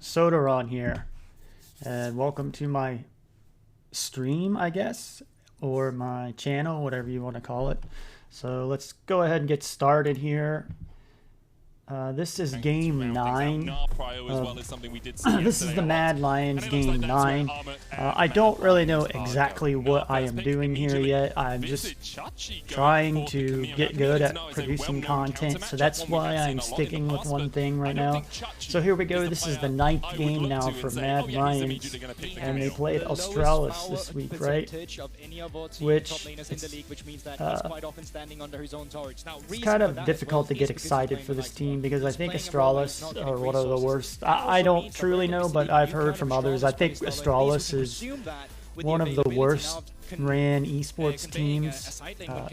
Sodaron here, and welcome to my stream, I guess, or my channel, whatever you want to call it. So let's go ahead and get started here. This is game 9. This is the Mad Lions game 9. I don't really know exactly what I am doing here yet. I'm just trying to get good at producing content, so that's why I'm sticking with one thing right now. So here we go. This is the 9th game now for Mad Lions, and they played Australis this week, right? Which it's kind of difficult to get excited for this team, because I think Australis are one of the worst. I don't truly know, but I've heard from others. I think Australis is one of the worst ran esports teams,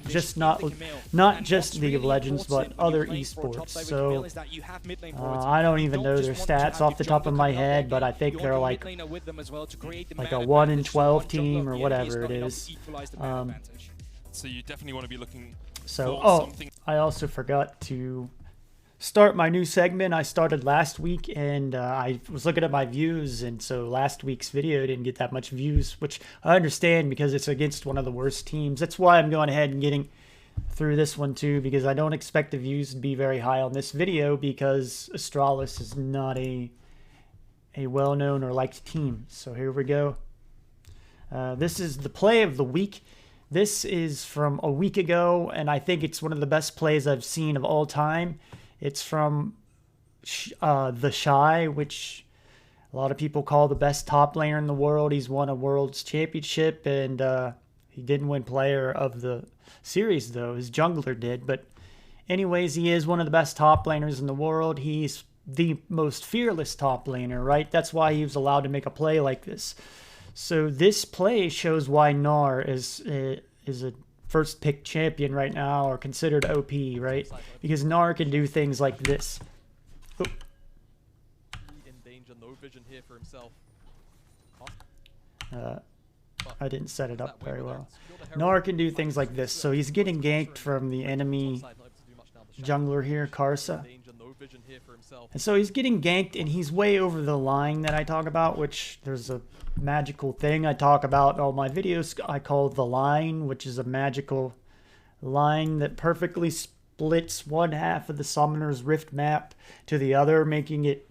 just not just League of Legends, but other esports. So I don't even know their stats off the top of my head, but I think they're like a 1 in 12 team or whatever it is. So you definitely want to be looking. So I also forgot to start my new segment I started last week, and I was looking at my views, and so last week's video didn't get that much views, which I understand because it's against one of the worst teams. That's why I'm going ahead and getting through this one too, because I don't expect the views to be very high on this video, because Australis is not a well-known or liked team. So here we go. This is the play of the week. This is from a week ago, and I think it's one of the best plays I've seen of all time. It's from the Shy, which a lot of people call the best top laner in the world. He's won a World's Championship, and he didn't win Player of the Series, though. His jungler did. But anyways, he is one of the best top laners in the world. He's the most fearless top laner, right? That's why he was allowed to make a play like this. So this play shows why Gnar is a first pick champion right now, or considered OP, right? Because Gnar can do things like this. Oh. In danger, no vision here for himself. I didn't set it up very well. Gnar can do things like this. So he's getting ganked from the enemy jungler here, Karsa. And so he's getting ganked, and he's way over the line that I talk about, which there's a magical thing I talk about in all my videos I call the line, which is a magical line that perfectly splits one half of the Summoner's Rift map to the other, making it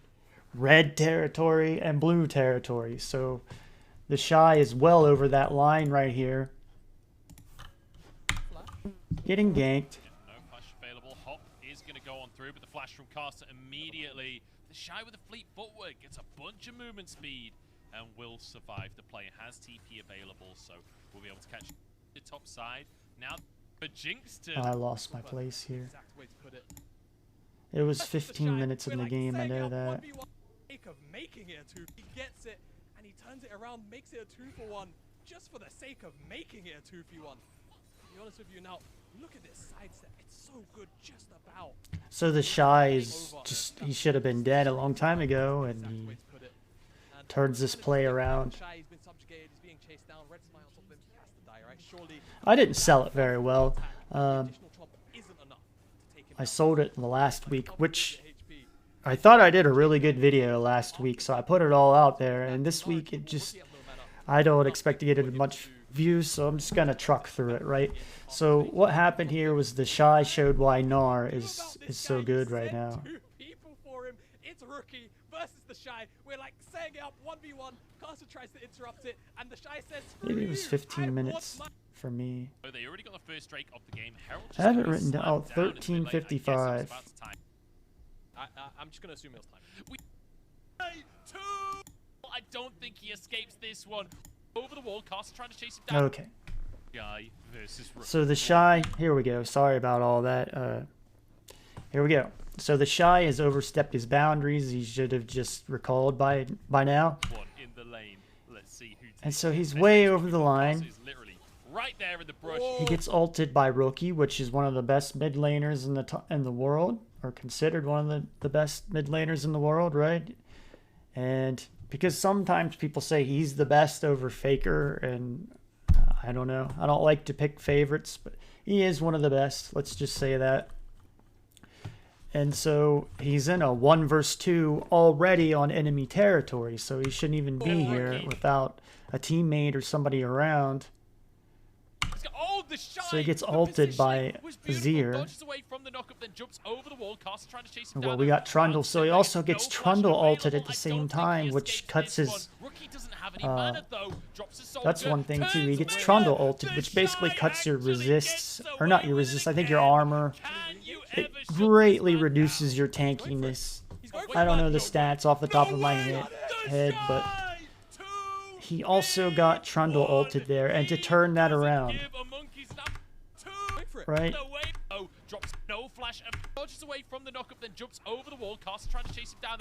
red territory and blue territory. So the Shy is well over that line right here. Getting ganked. But the flash from Caster immediately. The Shy with a fleet footwork gets a bunch of movement speed and will survive the play. Has TP available, so we'll be able to catch the top side. Now for Jinx to... I lost my place here. It was 15 minutes in the game, I know that. He gets it and he turns it around, makes it a 2-for-1 just for the sake of making it a 2v1. To be honest with you now, look at this sidestep. It's so good just about. So the Shy is just, he should have been dead a long time ago, and he turns this play around. I didn't sell it very well. I sold it in the last week, which I thought I did a really good video last week, so I put it all out there, and this week it just, I don't expect to get it much views, so I'm just gonna truck through it, right? So what happened here was the Shy showed why Gnar is so good right now. It's Rookie versus the Shy. We're like setting it up 1v1. Caster tries to interrupt it, and the Shy says, maybe it was 15 minutes for me. Oh, they already got the first strike of the game. I have it written down. 13:55. I'm just gonna assume it was time. I don't think he escapes this one. Over the wall, Caster trying to chase him down. Okay. Guy versus So the Shy, here we go. Sorry about all that. Here we go. So the Shy has overstepped his boundaries. He should have just recalled by now. One in the lane. Let's see who. And so he's way over the line. Right there in the brush. He gets ulted by Rookie, which is one of the best mid laners in the world, or considered one of the best mid laners in the world, right? And because sometimes people say he's the best over Faker, and I don't know. I don't like to pick favorites, but he is one of the best. Let's just say that. And so he's in a 1 versus 2 already on enemy territory, so he shouldn't even be here without a teammate or somebody around. So he gets ulted by Azir. Well, we got Trundle, so he also gets Trundle ulted at the same time, which cuts his... that's one thing too, he gets Trundle ulted, which basically cuts your resists, or not your resists, I think your armor. It greatly reduces your tankiness. I don't know the stats off the top of my head, but he also got Trundle ulted there, and to turn that around, right?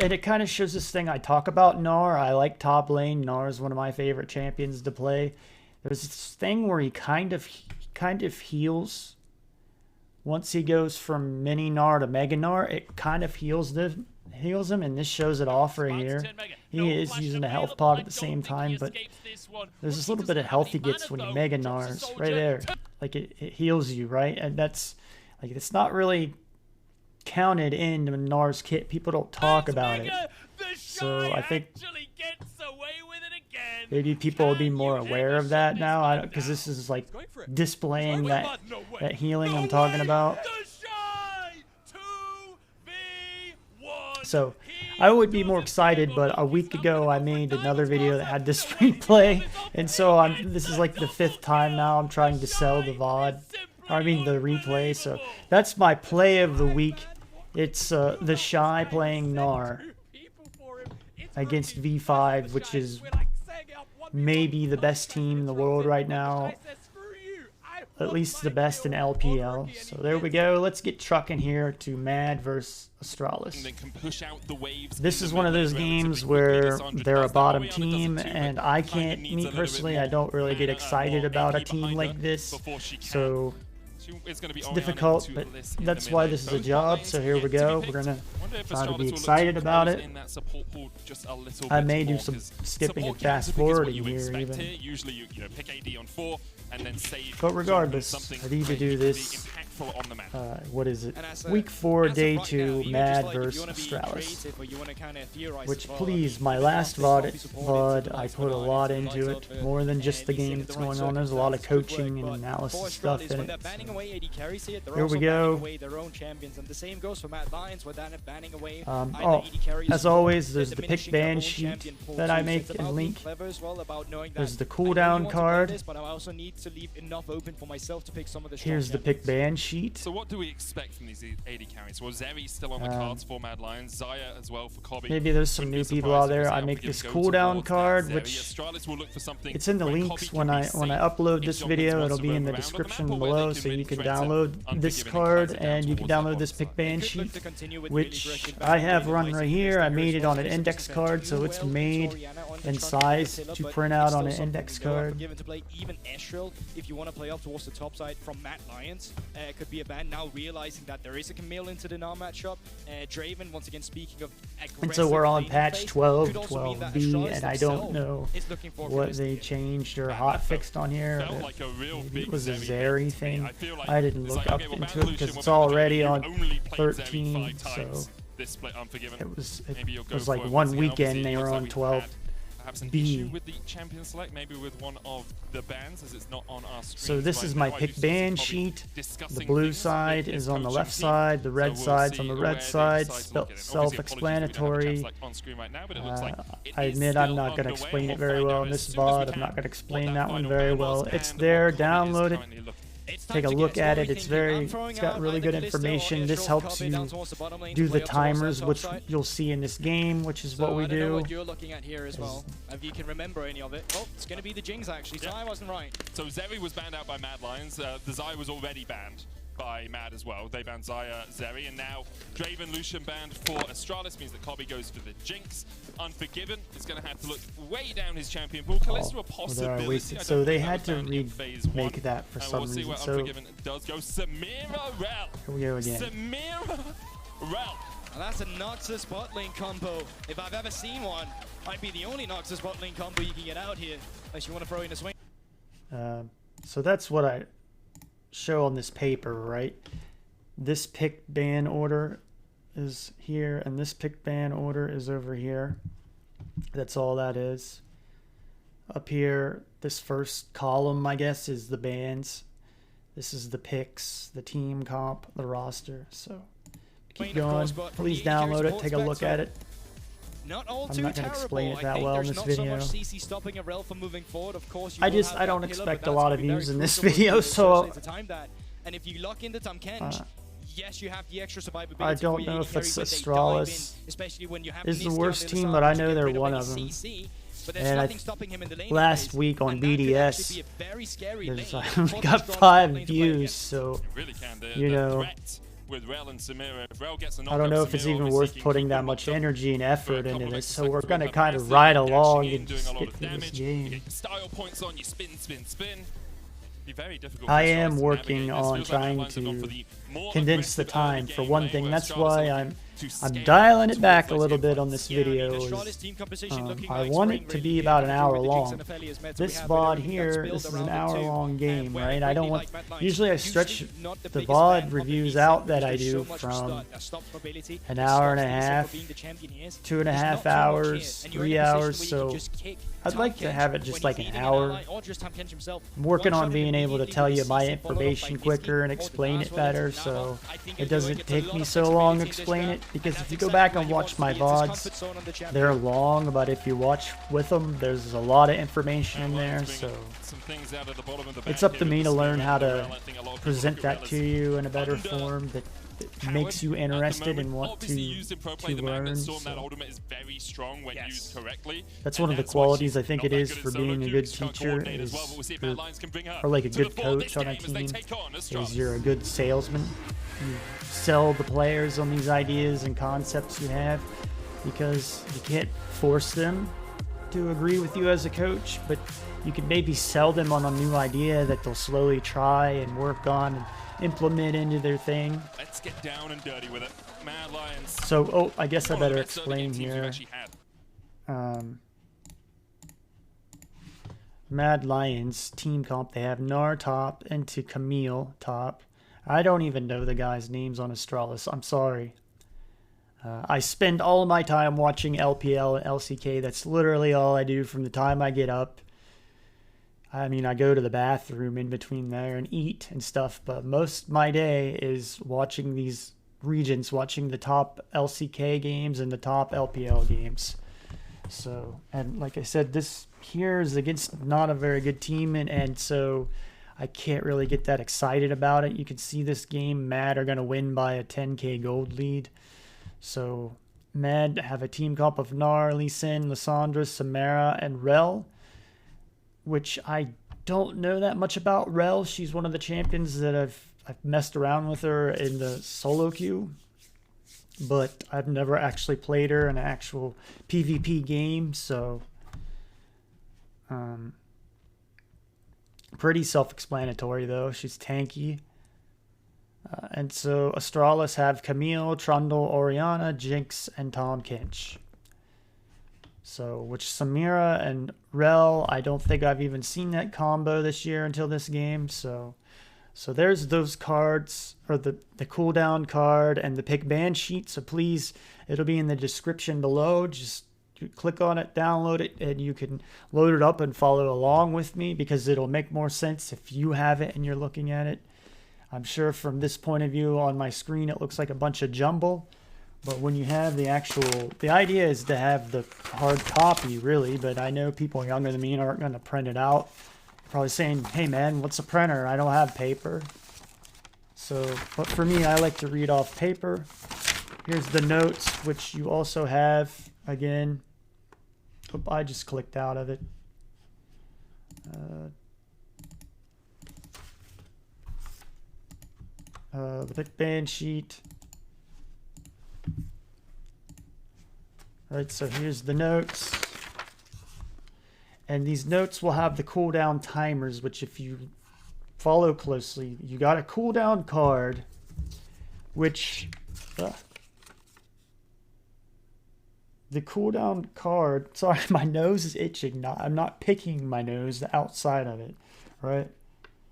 And it kind of shows this thing I talk about Gnar. I like top lane. Gnar is one of my favorite champions to play. There's this thing where he kind of heals. Once he goes from mini Gnar to mega Gnar, it kind of heals him, and this shows it off right here. He is using a health pod at the same time, but there's this little bit of health he gets when he mega Gnars right there. Like it heals you, right? And that's like, it's not really counted in the Gnar's kit. People don't talk about it. So I think maybe people will be more aware of that now, because this is like displaying that healing I'm talking about. So I would be more excited, but a week ago I made another video that had this replay, and so this is like the 5th time now I'm trying to sell the VOD, I mean the replay. So that's my play of the week. It's the Shy playing Gnar against V5, which is maybe the best team in the world right now. At least the best in LPL. So there we go. Let's get trucking here to Mad versus Astralis. This is one of those games where they're a bottom team, and me personally, I don't really get excited about a team like this. So it's difficult, but that's why this is a job. So here we go. We're gonna try to be excited about it. I may do some skipping and fast forwarding here even. But regardless, I need to do this. What is it? Week 4, day 2, Mad versus Astralis. Which, please, my last VOD, I put a lot into it. More than just the game that's going on. There's a lot of coaching and analysis stuff in it. So, here we go. As always, there's the pick ban sheet that I make and link. There's the cooldown card. Here's the pick ban sheet. So what do we expect from these AD carries? Well, Zeri's still on the cards for Mad Lions, Xayah as well for Kobe. Maybe there's some new people out there. I make this cooldown card, which it's in the links when I upload this video. It'll be in the description below, so you can download this card and you can download this pick ban sheet, which I have run right here. I made it on an index card, so it's made in size to print out on an index card. If you want to play up towards the top side from Mad Lions, could be a ban. Now realizing that there is a Camille into the Gnar matchup. Draven, once again, speaking of aggressive, and so we're on patch 12, 12B, and I don't know what they changed or hot fixed on here. Maybe it was a Zeri thing. I didn't look up into it because it's already on 13, so it was like one weekend they were on 12. Perhaps an issue with the champion select, maybe with one of the bans, as it's not on our screen. So this is my pick ban sheet. The blue side is on the left side, the red side's on the red side. Self-explanatory. I admit I'm not going to explain it very well in this VOD. I'm not going to explain that one very well. It's there, download it. Take a look at it. It's got really good information. This helps you do the timers, which you'll see in this game, which is what we do. What you're looking at here as well, if you can remember any of it. Oh, it's going to be the Jinx actually. So I wasn't right. So Zeri was banned out by Mad Lions. The Xayah was already banned by Mad as well. They banned Xayah, Zeri, and now Draven Lucian banned for Astralis, means that Kobe goes for the Jinx. Unforgiven is going to have to look way down his champion pool. Kalista, a possibility. So they had to remake that for some reason. What so Unforgiven does go. Samira Rel. Here we go again. Samira Rel. And that's a Noxus bot lane combo. If I've ever seen one, might be the only Noxus bot lane combo you can get out here, unless you want to throw in a swing. So that's what I show on this paper, right? This pick ban order is here, and this pick ban order is over here. That's all that is. Up here, this first column, I guess, is the bans. This is the picks, the team comp, the roster. So keep going. Please download it, take a look at it. Not all I'm too not going to terrible. explain it that I well in think this there's video. not so much CC stopping a rel from moving forward. Of course, I don't expect a lot of views in this video, so and if you lock into Tam Kench, yes, you have the extra survivability. I don't know if it's Astralis is the worst team, but I know they're one of them. And last week on BDS, I only got 5 views, so you know. With Rel and Samira. If Rel gets a I don't know if it's even worth putting that much energy and effort into this, so we're going to kind of ride along and just get through this game. Style points on you, spin. Be very difficult. I am working on trying to condense the time for one thing. That's why I'm dialing it back a little bit on this video. I want it to be about an hour long. This VOD here, this is an hour-long game, right? I don't want. Usually I stretch the VOD reviews out that I do from an hour and a half, 2.5 hours, 3 hours. So I'd like to have it just like an hour. I'm working on being able to tell you my information quicker and explain it better, so it doesn't take me so long to explain it. Because if you go back and watch my VODs, they're long, but if you watch with them, there's a lot of information in there, so it's up to me to learn how to present that to you in a better form that makes you interested and want to learn. So that's one of the qualities I think it is for being a good teacher, or like a good coach on a team, is you're a good salesman. You sell the players on these ideas and concepts you have, because you can't force them to agree with you as a coach, but you can maybe sell them on a new idea that they'll slowly try and work on and implement into their thing. Let's get down and dirty with it. Mad Lions. So, I guess I better explain here. Mad Lions team comp, they have Gnar top into Camille top. I don't even know the guys' names on Astralis. I'm sorry. I spend all of my time watching LPL and LCK. That's literally all I do from the time I get up. I mean, I go to the bathroom in between there and eat and stuff, but most of my day is watching these regions, watching the top LCK games and the top LPL games. So, and like I said, this here is against not a very good team, and so I can't really get that excited about it. You can see this game, Mad are going to win by a 10k gold lead. So, Mad have a team comp of Gnar, Lee Sin, Lissandra, Samara, and Rel, which I don't know that much about Rel. She's one of the champions that I've messed around with her in the solo queue, but I've never actually played her in an actual PvP game, so pretty self-explanatory though. She's tanky. And so Astralis have Camille, Trundle, Oriana, Jinx, and Tahm Kench. So, which Samira and Rel, I don't think I've even seen that combo this year until this game. So there's those cards, or the cooldown card and the pick ban sheet. So please, it'll be in the description below. Just click on it, download it, and you can load it up and follow along with me, because it'll make more sense if you have it and you're looking at it. I'm sure from this point of view on my screen it looks like a bunch of jumble, but when you have the idea is to have the hard copy really, but I know people younger than me aren't going to print it out. Probably saying, hey man, what's a printer? I don't have paper. So, but for me, I like to read off paper. Here's the notes, which you also have again. Oop, I just clicked out of it. The pick ban sheet. Alright, so here's the notes. And these notes will have the cooldown timers, which if you follow closely, you got a cooldown card, which the cooldown card, sorry, my nose is itching. I'm not picking my nose, the outside of it, right?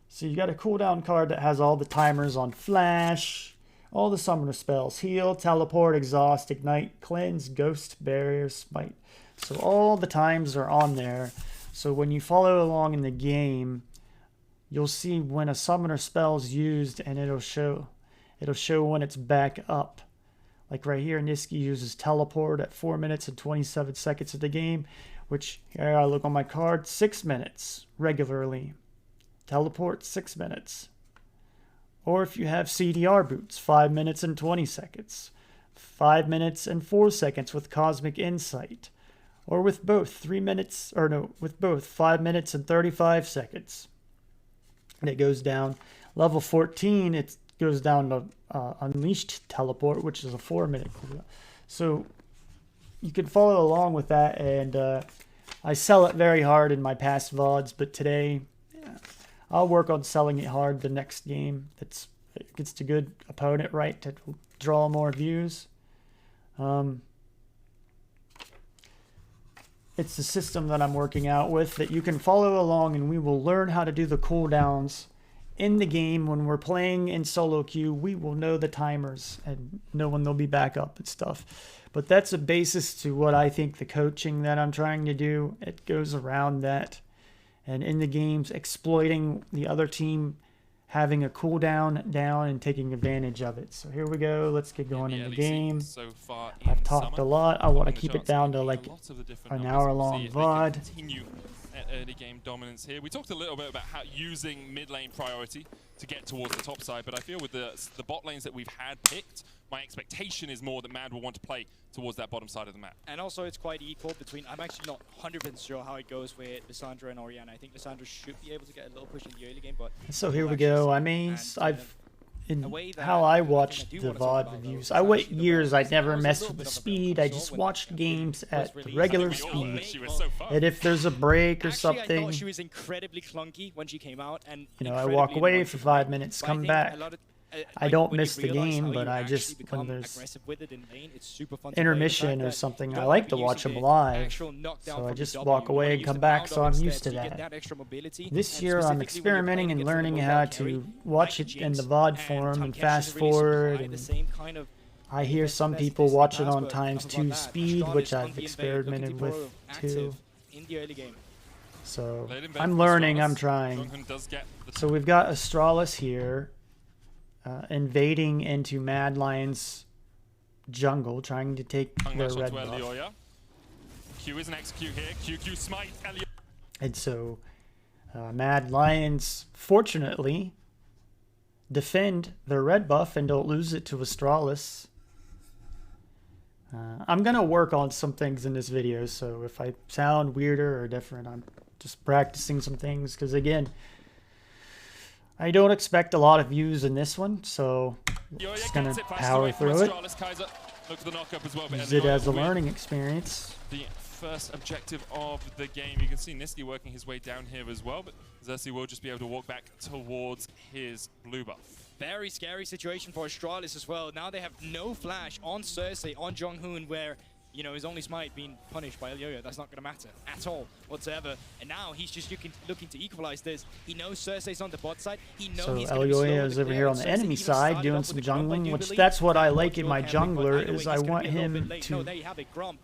So you got a cooldown card that has all the timers on Flash, all the summoner spells: heal, teleport, exhaust, ignite, cleanse, ghost, barrier, smite. So all the times are on there. So when you follow along in the game, you'll see when a summoner spell is used, and it'll show when it's back up. Like right here, Niski uses teleport at 4 minutes and 27 seconds of the game, which here I look on my card, 6 minutes regularly. Teleport, 6 minutes. Or if you have CDR boots, 5 minutes and 20 seconds. 5 minutes and 4 seconds with Cosmic Insight. Or with both, 3 minutes, or no, with both, 5 minutes and 35 seconds. And it goes down. Level 14, it goes down to Unleashed Teleport, which is a 4 minute cooldown. So you can follow along with that, and I sell it very hard in my past VODs, but today, yeah, I'll work on selling it hard the next game. It gets a good opponent right to draw more views. It's the system that I'm working out with that you can follow along, and we will learn how to do the cooldowns in the game. When we're playing in solo queue, we will know the timers and know when they'll be back up and stuff. But that's a basis to what I think the coaching that I'm trying to do. It goes around that. And in the games, exploiting the other team having a cooldown down and taking advantage of it. So here we go. Let's get going in the game. So far I've talked a lot. I want to keep it down to like an hour-long VOD. Early game dominance here. We talked a little bit about how using mid lane priority to get towards the top side, but I feel with the bot lanes that we've had picked, my expectation is more that Mad will want to play towards that bottom side of the map. And also it's quite equal between, I'm actually not 100% sure how it goes with Lissandra and Orianna. I think Lissandra should be able to get a little push in the early game, but... So here we go. I mean, how I watched the VOD reviews, I wait years. I never mess with the speed. I just watched games at the regular speed. And if there's a break or something, I thought she was incredibly clunky when she came out, and I walk away for 5 minutes, come back. I don't miss the game, but I just, when there's intermission or something, I like to watch them live. So I just walk away and come back, so I'm used to that. This year I'm experimenting and learning how to watch it in the VOD form and fast forward. And I hear some people watch it on ×2 speed, which I've experimented with too. So I'm learning, I'm trying. So we've got Astralis here. Invading into Mad Lion's jungle, trying to take their red buff. Q is an execute here. QQ smite. And so Mad Lions, fortunately, defend their red buff and don't lose it to Astralis. I'm going to work on some things in this video, so if I sound weirder or different, I'm just practicing some things, because again, I don't expect a lot of views in this one, so I'm just going to power through it. Use it as a learning experience. The first objective of the game. You can see Niski working his way down here as well, but Xerxes will just be able to walk back towards his blue buff. Very scary situation for Astralis as well. Now they have no flash on Cersei, on Jonghoon, where, you know, his only smite being punished by Elyoya. That's not going to matter at all whatsoever. And now he's just looking to equalize this. He knows Cersei's on the bot side. He knows so he's Elyoya is over here on the enemy side doing some jungling, which that's what I like in my jungler, is I want him to,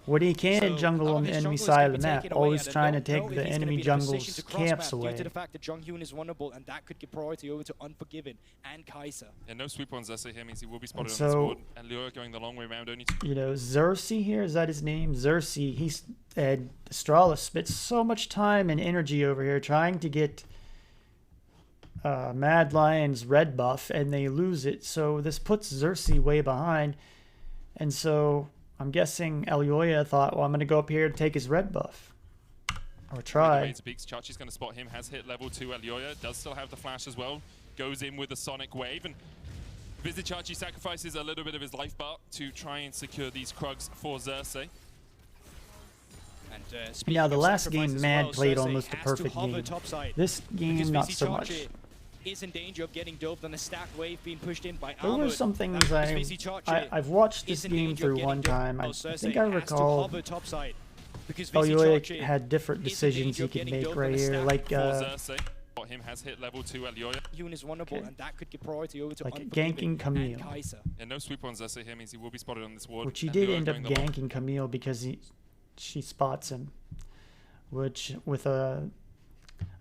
what he can jungle on the enemy side of the map, always trying to take the enemy jungle's camps away. Due to the fact that Jonghoon is vulnerable, and that could give priority over to Unforgiven and Kai'Sa. Yeah, no sweep on Xerxes here means he will be spotted on this board. And Elyoya going the long way around, only you know, Xerxes here, is that his name? Xerxes, he's Astralis spits so much time and energy over here trying to get Mad Lion's red buff, and they lose it. So this puts Xerxes way behind. And so I'm guessing Elyoya thought, well, I'm going to go up here and take his red buff. Or try. Chachi's going to spot him, has hit level 2. Elyoya does still have the flash as well. Goes in with a sonic wave. And Visit Chachi sacrifices a little bit of his life bar to try and secure these Krugs for Xerxes. And, the last game Mad played almost a perfect game. This game, not so much. Is in danger of getting doped on a stacked wave being pushed in by There were some things I've watched this game through one time. I think I recall Elyoya had different decisions he could make right here, like him, has hit level 2 Elyoya. Yoon is vulnerable, Okay. and that could give priority over to Like Unforgiven ganking Camille. and Kaiser. And no sweep on Zessa here means he will be spotted on this ward. Which he and did Elyoya end up going the long. ganking Camille because she spots him. Which with a,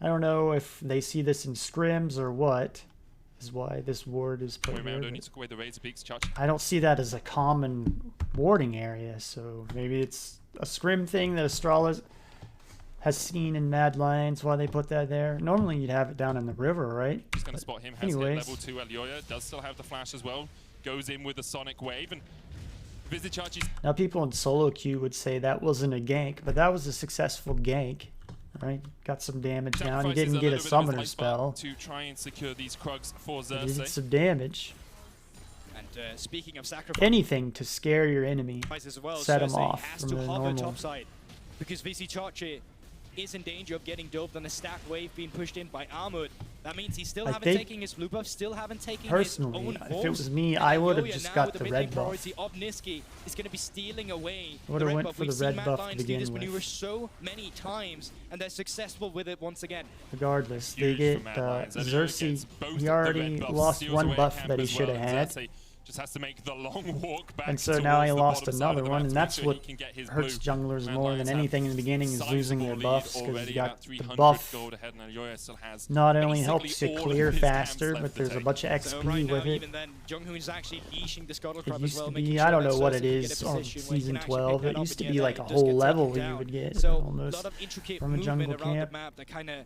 I don't know if they see this in scrims or what, is why this ward is put Way here. around, only but took away the Razor Peaks charge. I don't see that as a common warding area, so maybe it's a scrim thing that Astralis has seen in Mad Lions, why they put that there. Normally you'd have it down in the river, right? Just going to spot him, has hit anyways. level 2 Elyoya, does still have the flash as well. Goes in with a Sonic Wave, and Vizichachi's Now people in solo queue would say that wasn't a gank, but that was a successful gank, right? Got some damage down. He sacrifices didn't get a little bit of his summoner life bar spell. to try and secure these Krugs for But he did Xerxes. some damage. And speaking of sacrifice, Anything to scare your enemy. as well, set him Cersei off has from to the hover normal. top side because Vizichachi is in danger of getting doped on a stack wave being pushed in by Armut. That means he still Like haven't they- taken his blue buff, still haven't taken Personally, his own if it wolves. was me, And I would have Elyoya just now got with the mid red lane buff. priority of Niski is going to be stealing away I would the have red went buff. for We've the seen red Mad buff to Lions do begin this with. maneuver so many times, and they're successful with it once again. Regardless, they Huge get for Mad Lions. Elyoya Xerxes. gets both of He the already red buffs, lost steals one away a buff camp that he as should well, have and had. Xerxes just has to make the long walk back. And so now he towards the lost bottom side of another the one, map and to that's make sure what he can get his hurts blue. junglers Mad more Lions than have anything in the beginning is losing their sizable lead buffs because already, you got about the 300 buff gold ahead, and Elyoya still has not only basically helps you all of clear his camps faster, left but to there's a take. bunch of So XP right now, with it. even then, Junghoon's actually yeeshing the Scuttle It Crab as used well, to making be, sure I don't that know what Cersei it can get is a on position where he season can actually 12. pick that It up, used and to yeah, be there like he a does whole get level taken where you down. would get So a almost lot of intricate from a movement jungle around camp. the map that kind of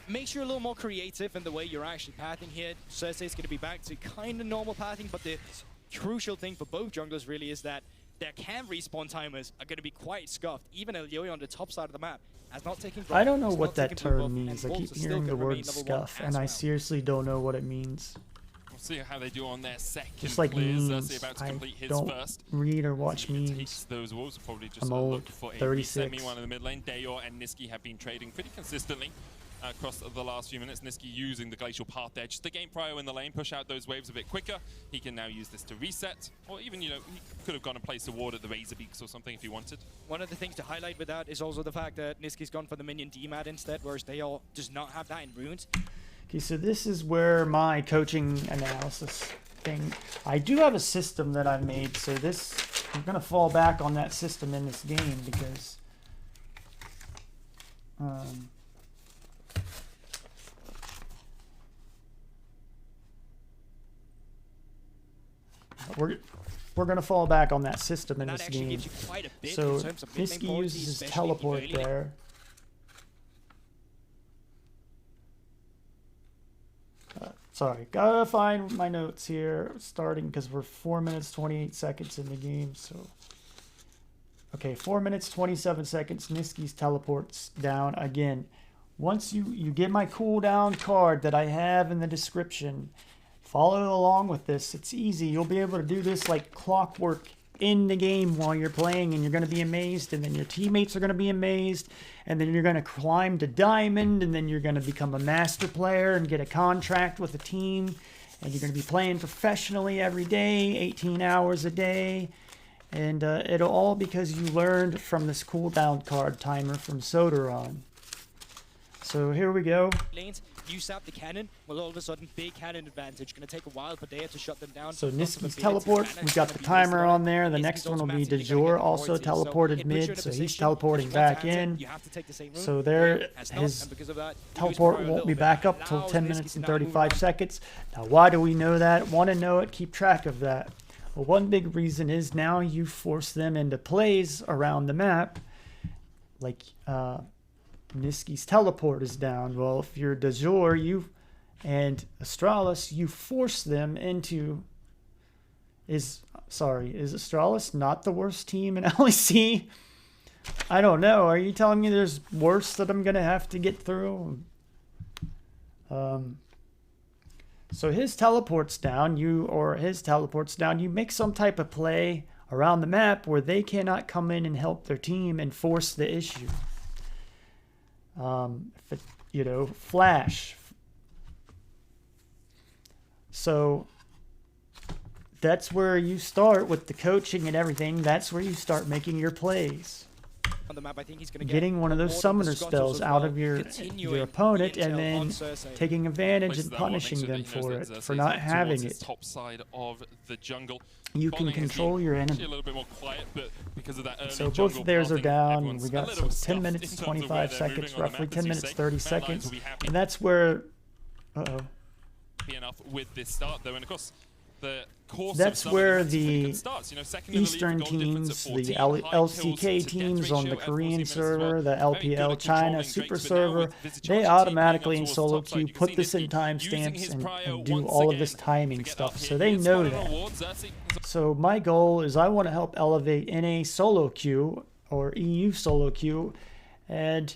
makes you a little more creative in the way you're actually pathing here. Cersei's going to be back to kind of normal pathing, but the crucial thing for both junglers really is that their camp respawn timers are going to be quite scuffed. Even Elyoya on the top side of the map has not taken. I don't know has what not that taken blue buff, term and means. I wolves keep are still hearing the gonna remain word level 1 scuff, as and I well. seriously don't know what it means. We'll see how they do on their second Just like clear. memes, Xerxes about to I complete his don't first. read or watch He takes memes. those wolves, probably just I'm look old, for a 36. reset. Meanwhile, in the mid lane, Dayor and Niski have been trading pretty consistently across the last few minutes. Niski using the glacial path there just to gain prio in the lane, push out those waves a bit quicker. He can now use this to reset, or even, you know, he could have gone and placed a ward at the Razor Beaks or something if he wanted. One of the things to highlight with that is also the fact that Niski's gone for the minion DMAT instead, whereas Dayor does not have that in runes. Okay, so this is where my coaching analysis thing. I do have a system that I've made, so this I'm gonna fall back on that system in this game because we're gonna fall back on that system in And that this actually game. gives you quite a bit So in terms of mid lane Niski quality, uses his especially teleport early lane. there. Sorry, gotta find my notes here, starting because we're 4 minutes 28 seconds in the game. So, okay, 4 minutes 27 seconds. Niski's teleports down again. Once you get my cooldown card that I have in the description, follow along with this. It's easy. You'll be able to do this like clockwork in the game while you're playing, and you're going to be amazed, and then your teammates are going to be amazed, and then you're going to climb to diamond, and then you're going to become a master player and get a contract with a team, and you're going to be playing professionally every day, 18 hours a day, and it'll all because you learned from this cooldown card timer from Sodaron. So here we go. Lanes, you sap the cannon, well all of a sudden big cannon advantage. Gonna take a while for Daya to shut them down. So Lots of Niski's ability. teleport, Mana we is got gonna the be timer wasted on there. The Niski's next one will be automatically De gonna Jure, get also priority. So teleported it puts you in mid, a so he's position teleporting if you want back to answer, in. you have to take the same route. So there, Has not, his and because of that, you lose teleport prior a won't little be bit. back up till Allows 10 Niski minutes to and now move 35 around. seconds. Now, why do we know that? Want to know it? Keep track of that. Well, one big reason is now you force them into plays around the map, like Niski's teleport is down. Well, if you're De Jure, and Astralis, you force them into. Is Astralis not the worst team in LEC? I don't know. Are you telling me there's worse that I'm gonna have to get through? So his teleports down. You make some type of play around the map where they cannot come in and help their team and force the issue. Flash. So that's where you start with the coaching and everything. That's where you start making your plays. on the map. I think he's going to getting one of those summoner spells out of your opponent the and then taking advantage and punishing them for it, for not having it. Top side of the jungle. You can control your A enemy. little bit more quiet, but because of that early So both jungle of theirs are pathing, down. everyone's We a got little some 10 stuffed minutes, in terms of where 25 they're seconds, moving on the roughly map, 10 as you minutes, say. 30 Mad Lions seconds. will be happy And that's where... enough with this start, though, and of course, the course That's of where some of the good starts. You know, second in the league, Eastern goal difference at teams, the 14, high kills to LCK death teams on the ratio at 14 Korean minutes as well. server, the Very good LPL at China controlling super Drakes, but now server, with Vizicachi they teaming automatically up in towards solo top side, queue you can put see this in Niski using timestamps his and prio do once all of this again timing to get stuff, up so here. they He is know spotted on that. awards. Xerxes is So my goal is I want to help elevate NA solo queue or EU solo queue and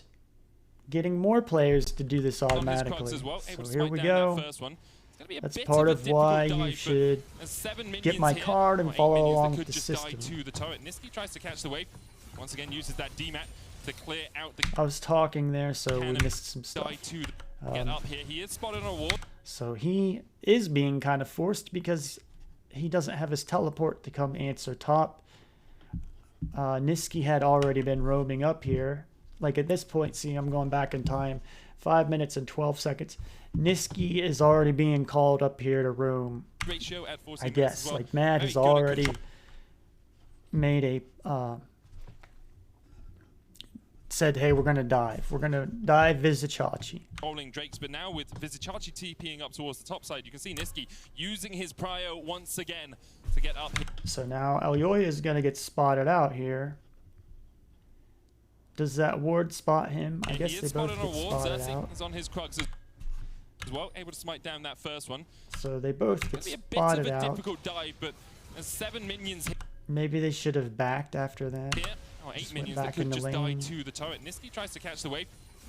getting more players to do this on his automatically. crux as well, able So to here smite we down go. that first one. It's gonna be a That's bit part a of difficult why dive, you but should there's 7 get minions my here, card and or 8 follow minions that along could with the just die system. to the turret. Niski tries to catch the wave. Once again, uses that DMAT to clear out the I was talking there, so we cannon, missed some stuff. die to the, get up here. He is spotted on a wall. So he is being kind of forced because he doesn't have his teleport to come answer top. Niski had already been roaming up here. Like at this point, see, I'm going back in time. 5 minutes and 12 seconds. Niski is already being called up here to roam. Ratio at 14 I minutes guess. as well. Like Matt Very has good at already control. made a said, hey, we're gonna dive. We're gonna dive Vizicachi. Rolling Drakes, but now with Vizicachi TPing up towards the top side, you can see Niski using his prio once again to get up. So now Elyoya is gonna get spotted out here. Does that ward spot him? I Yeah, guess he they is both spotted get on a wall. spotted Xerxes out. is on his crux as well, able to smite down that first one. So they both It's get gonna be a bit spotted of a out. difficult dive, but there's 7 minions Maybe they should have backed after that. here. Oh, 8 Just went minions that back could in the just die lane. to the turret. Niski tries to catch the wave.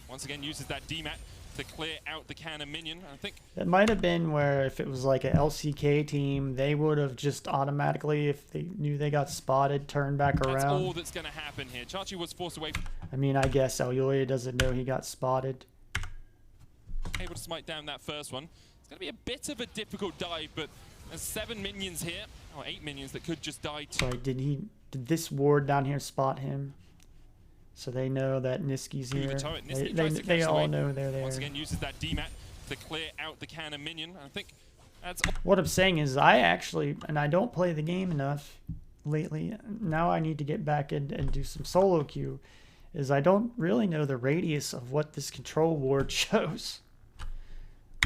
Once again, uses that DMAT to clear out the cannon minion. I think It might have been where if it was like a LCK team, they would have just automatically, if they knew they got spotted, turned back that's around. all that's going to happen here. Chachi was forced away, I mean, I guess Elyoya doesn't know he got spotted. able to smite down that first one. It's going to be a bit of a difficult dive, but there's 7 minions here. Oh, 8 minions that could just die to. Sorry, did this ward down here spot him? So they know that Niski's the here. turret. They, Niski they, tries to they catch the all wave. know they're Once there. again, uses that DMAT to clear out the cannon minion. I think that's What I'm saying is I actually, and I don't play the game enough lately. Now I need to get back in and do some solo queue. Is I don't really know the radius of what this control ward shows.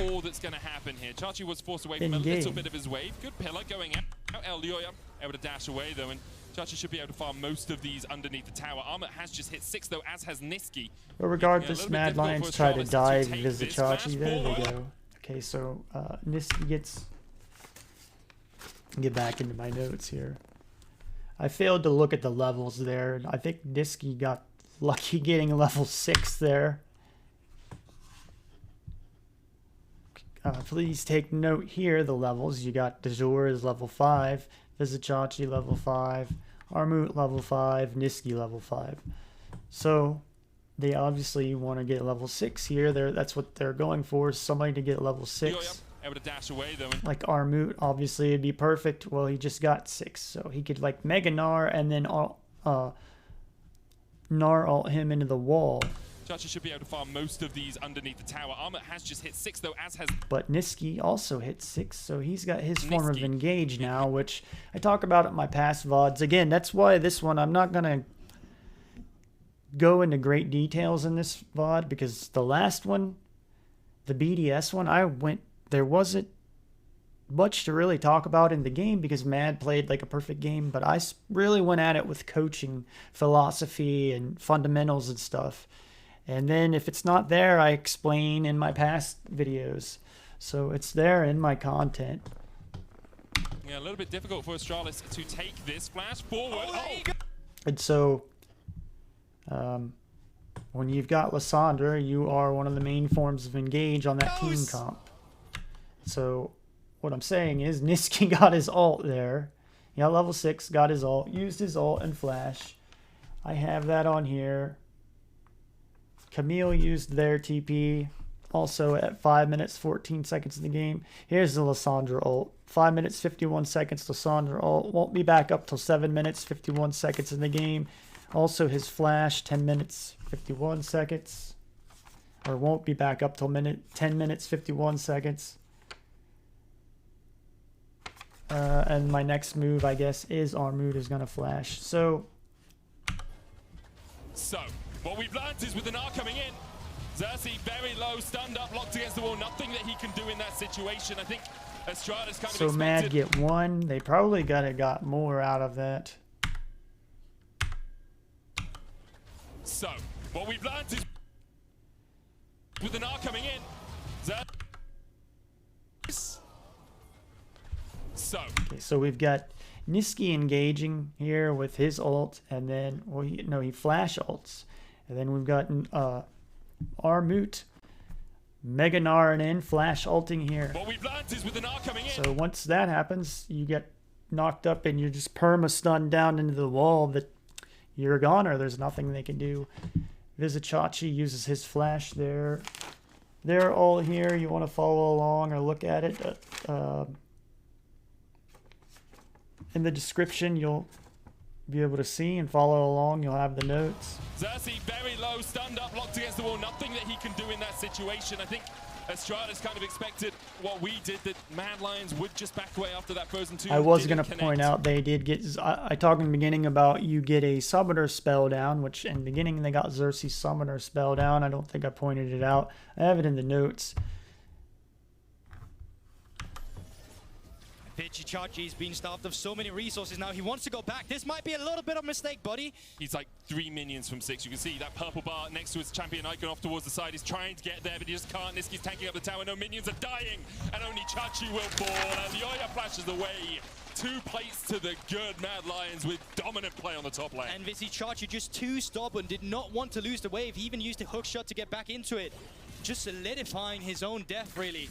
all that's going to happen here. Chachi was forced away from a In-game. little bit of his wave. Good pillar going out. Elyoya able to dash away though, and Chachi should be able to farm most of these underneath the tower. Armor has just hit 6 though, as has Niski. But Yeah, a regardless, little bit Mad difficult Lions for try to Astralis dive take this Vizicachi. fast There they forward. go. Okay, so Niski gets... Get back into my notes here. I failed to look at the levels there. I think Niski got lucky getting level 6 there. Please take note here, the levels. You got Dejor is level 5, Vizicachi level 5, Armut level 5, Niski level 5. So they obviously want to get level 6 here. That's what they're going for, somebody to get level 6. Elyoya able to dash away though, and Like Armut, obviously it'd be perfect. Well, he just got 6, so he could like Mega Gnar and then Gnar ult him into the wall. Chachi should be able to farm most of these underneath the tower. Armor has just hit 6 though, as has But Niski also hit 6, so he's got his form of Niski. engage now, which I talk about in my past VODs. Again, that's why this one, I'm not going to go into great details in this VOD, because the last one, the BDS one, there wasn't much to really talk about in the game because Mad played like a perfect game, but I really went at it with coaching philosophy and fundamentals and stuff. And then if it's not there, I explain in my past videos. So it's there in my content. yeah, a little bit difficult for Astralis to take this flash forward. Oh, And so when you've got Lissandra, you are one of the main forms of engage on that team comp. So what I'm saying is Niski got his ult there. He got level 6, got his ult, used his ult and flash. I have that on here. Camille used their TP also at 5 minutes 14 seconds in the game. Here's the Lissandra ult. 5 minutes 51 seconds Lissandra ult. Won't be back up till 7 minutes 51 seconds in the game. Also, his flash, 10 minutes, 51 seconds. Or won't be back up till 10 minutes, 51 seconds. And my next move, I guess, is Armut is going to flash. So what we've learned is with the Gnar coming in, Xerxes very low, stunned up, locked against the wall. Nothing that he can do in that situation. I think Astralis kind of so expected. Mad get one. They probably got more out of that. So what we've learned is with the Gnar coming in, Xerxes. Okay, so we've got Niski engaging here with his ult, and then, well, he flash ults. And then we've got Armut, Mega Gnar and in, flash ulting here. What we've learned is with the Gnar coming in. So once that happens, you get knocked up and you're just perma-stunned down into the wall that you're a goner. There's nothing they can do. Vizichachi uses his flash there. They're all here. You want to follow along or look at it. In the description, you'll be able to see and follow along. You'll have the notes. Xerxes very low, stunned up, locked against the wall. Nothing that he can do in that situation. I think Astralis kind of expected what we did, that Mad Lions would just back away after that Frozen 2. I was going to point out they did get... I talked in the beginning about you get a summoner spell down, which in the beginning they got Xerxes summoner spell down. I don't think I pointed it out. I have it in the notes. Vizichachi's been starved of so many resources now. He wants to go back. This might be a little bit of a mistake, buddy. He's like 3 minions from 6. You can see that purple bar next to his champion icon off towards the side. He's trying to get there, but he just can't. Niski's tanking up the tower. No minions are dying, and only Chachi will fall. And Lyoya flashes away. 2 plates to the good Mad Lions with dominant play on the top lane. And Vizichachi just too stubborn, did not want to lose the wave. He even used a hook shot to get back into it. Just solidifying his own death, really.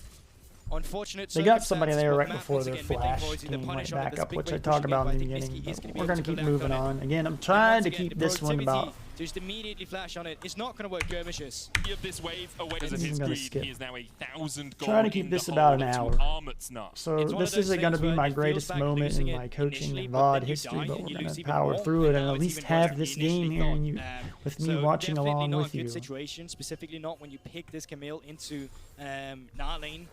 Unfortunate. They got somebody there right before their flash team went back up, which I talked about in the beginning. But we're going to keep moving on. Again, I'm trying to keep this one about... Just immediately flash on it. It's not going to work, Skirmishes. Of this wave away of his greed, he is now 1,000 gold. Trying to keep this about an hour. So this isn't going to be my greatest moment in my coaching and VOD history, but we're going to power through it and at least have this game here and you, with me watching along with you. Definitely not a good situation, specifically not when you pick this Camille into Gnar lane.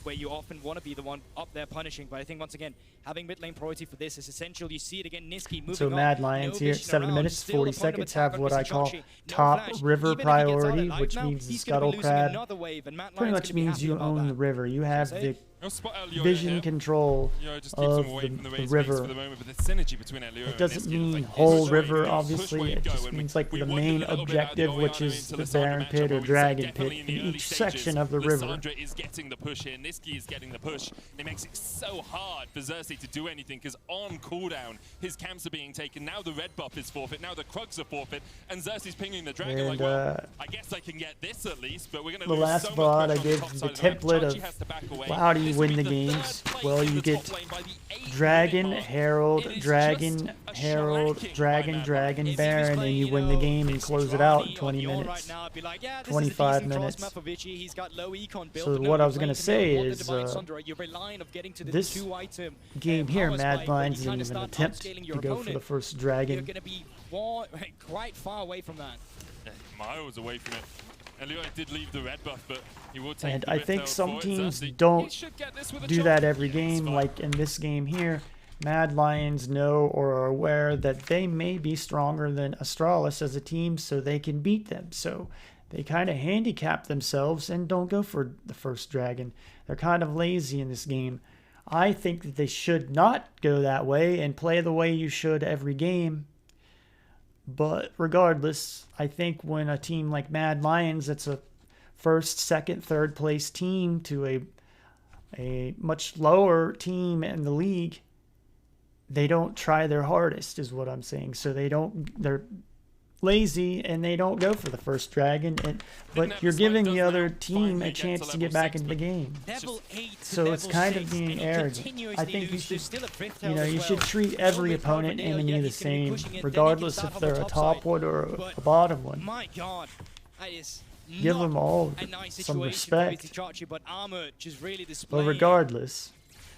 Where you often want to be the one up there punishing, but I think once again, having mid lane priority for this is essential. You see it again, Niski moving so Mad Lions here, 7 minutes, 40 seconds, have what I call top river priority, which means the Scuttle Crab pretty much means you own the river. You have the vision control of the river. It doesn't mean whole river, obviously. It just means like the main objective, which is the Baron Pit or Dragon Pit in each section of the river. Is getting the push here. Niski is getting the push. It makes it so hard for Xerxes to do anything because on cooldown, his camps are being taken. Now the red buff is forfeit. Now the Krugs are forfeit. And Xerxes pinging the dragon and, like, well, I guess I can get this at least, but we're going to lose last so VOD I gave the template of how do you win the games. Well, you get Dragon, Herald, Dragon, Herald, Dragon, Dragon, Baron, and you win the game and close it out in 20 minutes, 25 minutes. So what I was going to say is this game here, Mad Lions is going to attempt to go for the first Dragon. You're going to be quite far away from that. Miles away from it. Elio did leave the red buff, but he will take and I think some teams don't do that every game. Like in this game here, Mad Lions know or are aware that they may be stronger than Astralis as a team, so they can beat them. So they kind of handicap themselves and don't go for the first dragon. They're kind of lazy in this game. I think that they should not go that way and play the way you should every game. But regardless, I think when a team like Mad Lions, that's a first, second, third place team to a much lower team in the league, they don't try their hardest, is what I'm saying. So they're lazy and they don't go for the first dragon, but you're giving the other team a chance to get back into the game. So it's kind of being arrogant. I think you should treat every opponent enemy the same, regardless if they're a top one or a bottom one. My God, that is give them all some respect. But regardless,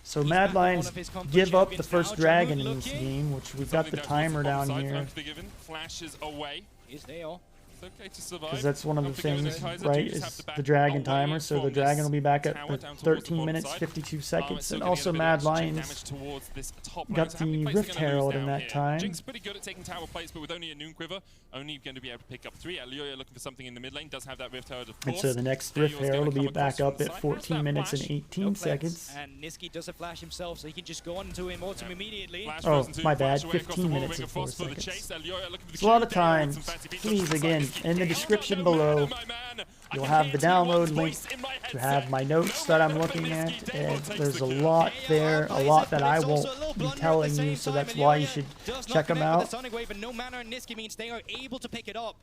So He's Mad back with one Lions of his comfort give up the champions first now. dragon Junghoon in this looking. game, which we've got the timer down here. Unforgiven flashes away. Is they all? It's okay to survive. Because that's one of the Unforgiven things, and Kaiser right, do just have is to back the dragon away timer. So the from dragon this will be back at tower down towards the 13 bottom minutes, side. 52 It's seconds. still And getting also a bit of Mad extra Lions damage towards this top lane. got So how many the plates Rift are gonna lose Herald in down that here? time. Jinx pretty good at taking tower plates, but with only a noon quiver, only going to be able to pick up 3. Elioya looking for something in the mid lane, does have that Rift Herald, of And course. so the next Dayo's Rift gonna Herald will come be across back from up the at side. 14 Has that minutes and flash. 18 No cleanse. seconds. And Niski does a flash himself, so he can just go on to Immortum immediately. Flash Oh, frozen two, my flash bad, away across the 15 wall, minutes Ring and of 4 Frost for the seconds. chase. Elioya looking for the It's a lot of kill. Dayo with times. some fancy feet Please, just to again, decide. in the Dayo, description no below, man, my man. I you'll can have hear the T1's download link voice in my to headset. have my notes No that I'm man looking for at, Niski. Dayo and takes there's the a kill. lot there, a lot that I But it's won't also a little be blunder at telling the you, same so time. that's why you Elioya should does not check them connect with out. the Sonic Wave, and no mana on Niski means they are able to pick it up.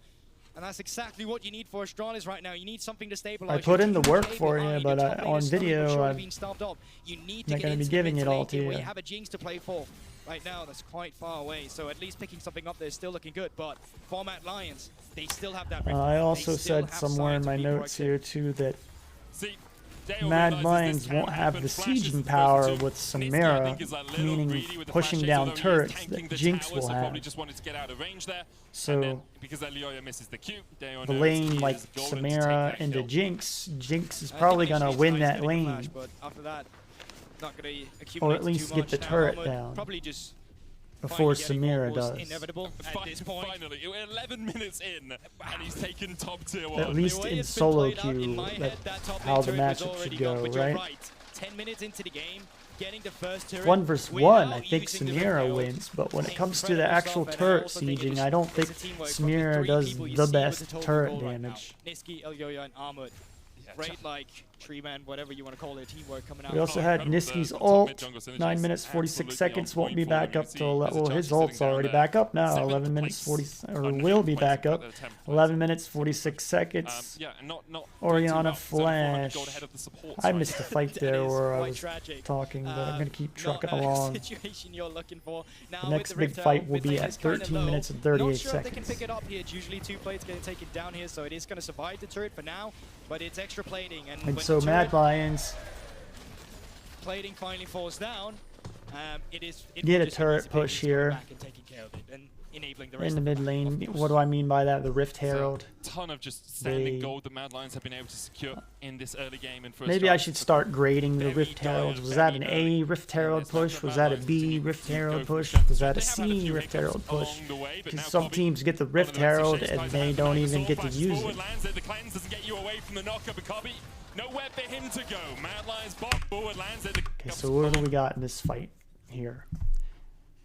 And that's exactly what you need for Astralis right now. You need something to stabilize. I put your in the team. work Stay for you, behind. but Your top lane on is slowly but video, surely I'm being starved up. You need to not get gonna be into giving the it mid all lane to game where you. you have a Jinx to play for. Right now, that's quite far away. So at least picking something up there is still looking good. But Format Lions, they still have that. I also They still said have somewhere in signs my of being notes proactive. here too that See, Dayo Mad realizes Lions this can won't have happen. the Flashes sieging the power first two. with Niski, I Samira, think, is a little meaning greedy with the pushing flash down chase, although he is turrets tanking that the Jinx tower, will so probably have. just wanted to get out of range there. So and then, because Elioya misses the Q, Dayo the knows lane he like is golden to take Samira that into kill. Jinx is I probably think gonna initially win it's that nice getting the lane. flash, but after that, not gonna accumulate Or at too least get much. the Now, turret Armored down probably just before finally getting Samira what was does. inevitable at this point. Finally, we're 11 minutes in, and he's taken top tier At 1. least The way in it's been solo played out, in queue, my head, that top how lane the turret was matchup already should gone, go, but you're right? right. 10 minutes into the game, getting the first turret 1 versus 1, I without think using the Samira Rift wins, but when it comes to the Incredible actual stuff, and I turret also think it sieging, just I don't is think a teamwork from the Samira three does people you the see best with the total turret goal right now. damage. Niski, Elioya, and Armored. Great, like, tree man, whatever you want to call it, teamwork coming out. We also had incredible. Niski's The top ult, mid jungle synergy 9 is minutes 46 absolutely seconds, on won't point be for back him. up You till, see, there's a well, chance his he's sitting ult's down already there. back up now, 7th 11 minutes place. 40, or Under will be 10th back place, up, but 10th place. 11 minutes 46 seconds. Yeah, and not doing too Orianna well. It's only 400 Flash. gold ahead of the supports I right missed the now. fight That there is where I quite was tragic. talking, but I'm going to keep trucking Not a along. situation you're looking for. Now, The with next the big Rift fight Herald, will mid be lane at is kinda 13 low. minutes and 38 Not sure if they can seconds. pick it up here. It's usually 2 plates getting taken down here, so it is going to survive the turret for now, but it's extra plating. And And when so the Mad turret Lions plating finally falls down, it Get will a just be turret easy push pickings going here. back and taking care of it and enabling the rest in the of mid pack, lane. of course. What do I mean by that? The Rift So, Herald. ton of just standing They- gold that Mad Lions have been able to secure in this early game. And for Maybe I Astralis, should start grading the very Rift dire, Heralds. Was very that an early A Rift in Herald this match, push? but Was Mad that a Lions B continue Rift to Herald go for push? the Was that a They have had a C few Rift hiccups Herald push? along the way, but Because now some Kobe, teams get the one of Rift the massive Herald shakes, and Kaiser they has the don't Magnus even Sword, get to flashes use forward, it. lands it. The cleanse doesn't get you away from the knockup, but Kobe, nowhere for him to go. Mad Lions bot forward, lands it. Okay, so what do we got in this fight here?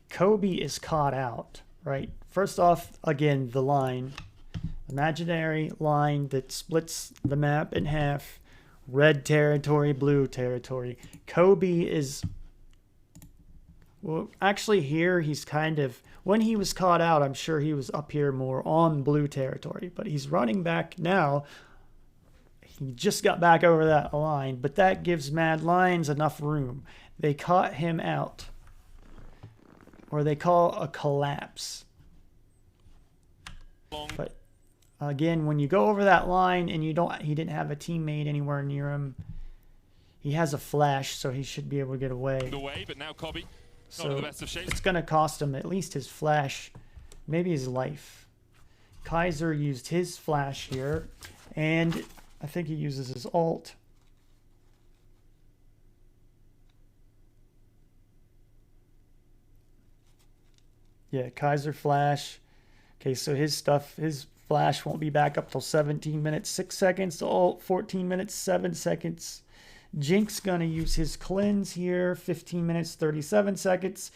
Kobe is caught out, right? First off, again, the line. Imaginary line that splits the map in half. Red territory, blue territory. Kobe is... Well, actually here he's kind of... When he was caught out, I'm sure he was up here more on blue territory. But he's running back now. He just got back over that line. But that gives Mad Lions enough room. They caught him out. Or they call a collapse. But again, when you go over that line and he didn't have a teammate anywhere near him, he has a flash, so he should be able to get away. Away, but now Kobe, not in So the best of shapes. it's going to cost him at least his flash, maybe his life. Kaiser used his flash here, and I think he uses his ult. Yeah, Kaiser flash. Okay, so his flash won't be back up till 17 minutes, 6 seconds. Ult, 14 minutes, 7 seconds. Jinx gonna use his cleanse here, 15 minutes, 37 seconds.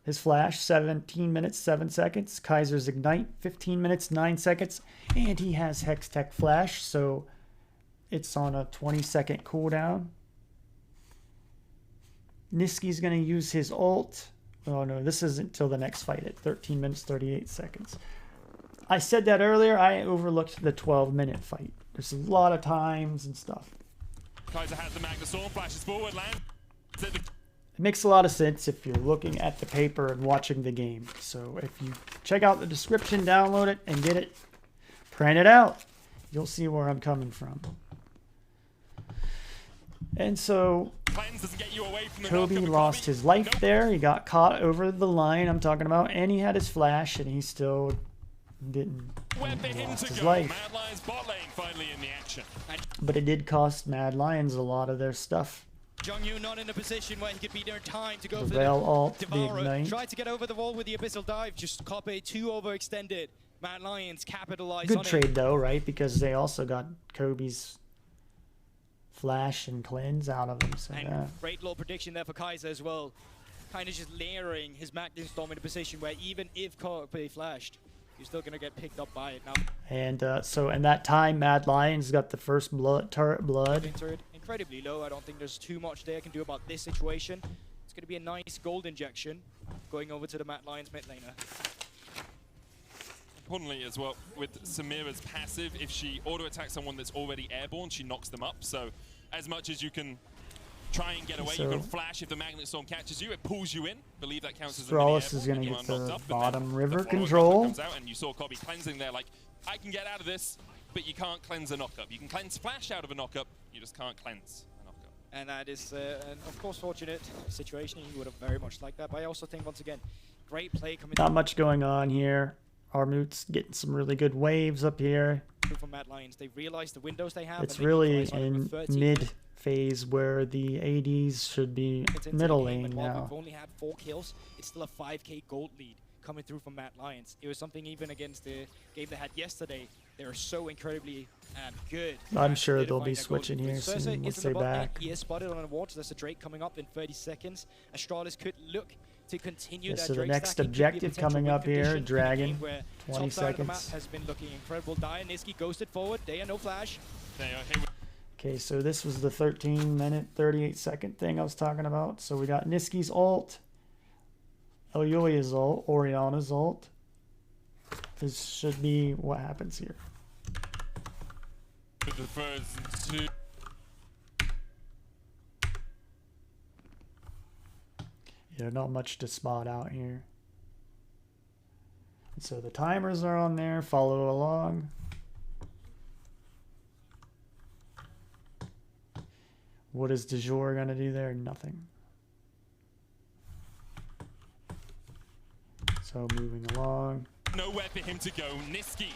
His flash, 17 minutes, 7 seconds. Kaiser's ignite, 15 minutes, 9 seconds. And he has Hextech flash, so it's on a 20-second cooldown. Niski's gonna use his ult. Oh no, this isn't till the next fight at 13 minutes, 38 seconds. I said that earlier, I overlooked the 12-minute fight. There's a lot of times and stuff. Kaiser has the Magnus Sword, flashes forward, lands it. It makes a lot of sense if you're looking at the paper and watching the game. So if you check out the description, download it, and get it, print it out, you'll see where I'm coming from. And so Cleanse doesn't get you away from the Kobe knockup, but lost Kobe- his life Nope. there. He got caught over the line I'm talking about, and he had his flash, and he still didn't. Where for him lost to his go. life. Mad Lions bot lane finally in the action. But it did cost Mad Lions a lot of their stuff. Jonghyun not in a position where he could be there in time to go The for rail the alt, the Devourer. ignite. Tried to get over the wall with the Abyssal Dive, just copy, too overextended. Mad Lions capitalized Good on trade it. though, right? Because they also got Kobe's flash and cleanse out of him. So And yeah. great little prediction there for Kaiser as well. Kind of just layering his Magnum Storm in a position where even if Kobe flashed, you're still going to get picked up by it. Now, And so in that time, Mad Lions got the first turret blood. into it incredibly low. I don't think there's too much they can do about this situation. It's going to be a nice gold injection going over to the Mad Lions mid laner. Importantly as well, with Samira's passive, if she auto-attacks someone that's already airborne, she knocks them up. So as much as you can try and get away, you can flash if the Magnet Storm catches you, it pulls you in. Believe that counts as a mini Astralis is airborne, going to you get are knocked the up, and bottom then river the follow-up control. comes out, and you saw Kobe cleansing there, like, I can get out of this, but you can't cleanse a knockup. You can cleanse flash out of a knockup, you just can't cleanse a knockup. And that is, an, of course, fortunate situation. He would have very much liked that. But I also think, once again, great play coming Not much going on here. Armut's getting some really good waves up here. through from Mad Lions. They realize the windows they have. It's and they really neutralize on in 13 mid phase where the ADs should be minutes into middle the game, lane and while now. we've only had 4 kills, it's still a 5k gold lead coming through from Mad Lions. It was something even against the game they had yesterday. They are so incredibly good. I'm sure they'll solidifying be their gold switching lead. here With Cersei soon is once in they're the bot lane. back. He is spotted on a ward, so there's a Drake coming up in 30 seconds. Astralis could look to continue Yeah, that so the Drake next stacking. Could be a objective potential coming win up here, condition in a Dragon, game where 20 top side of the map seconds. has been looking incredible. Dire Niski ghosted forward. They are no flash. There you are, here we Okay, so this was the 13-minute, 38-second thing I was talking about. So we got Niski's ult, Elyoya's ult, Oriana's ult. This should be what happens here. with the first two. Yeah, not much to spot out here. And so the timers are on there. Follow along. What is Du Jour gonna do there? Nothing. So moving along. Nowhere for him to go. Niski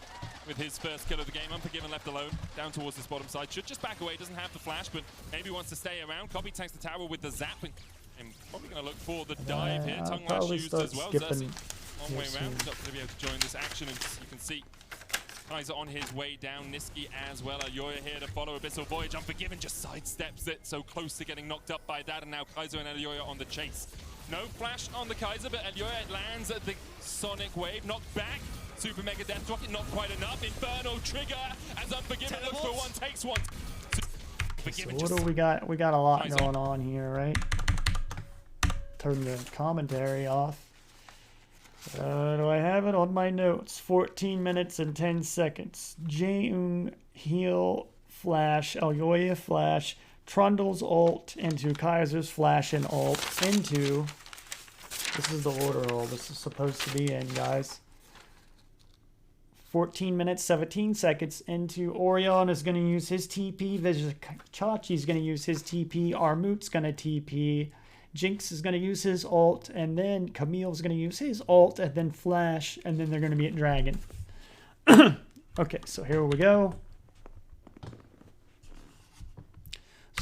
with his first kill of the game. Unforgiven left alone. Down towards this bottom side. Should just back away. Doesn't have the flash, but maybe wants to stay around. Copy tanks the tower with the zap. And probably going to look for the dive here. I'll Tongue lash probably used start as well. skipping Xerxes, long way here around. soon. Not going to be able to join this action. And you can see Kaiser on his way down. Niski as well. Elyoya here to follow Abyssal Voyage. Unforgiven just sidesteps it. So close to getting knocked up by that. And now Kaiser and Elyoya on the chase. No flash on the Kaiser, but Elyoya lands at the Sonic Wave. Knocked back. Super Mega Death Rocket, not quite enough. Infernal Trigger as Unforgiven looks for one, takes one. So Unforgiven what just do we got? We got a lot Kaiser. going on here, right? Turn the commentary off. Do I have it on my notes? 14 minutes and 10 seconds. Jaeung heal flash, Elyoya flash, Trundle's ult into Kaiser's flash and ult into. This is the order all this is supposed to be in, guys. 14 minutes, 17 seconds into Orion is going to use his TP. Chachi's going to use his TP. Armut's going to TP. Jinx is going to use his ult. And then Camille's going to use his ult and then flash. And then they're going to be at Dragon. Okay, so here we go.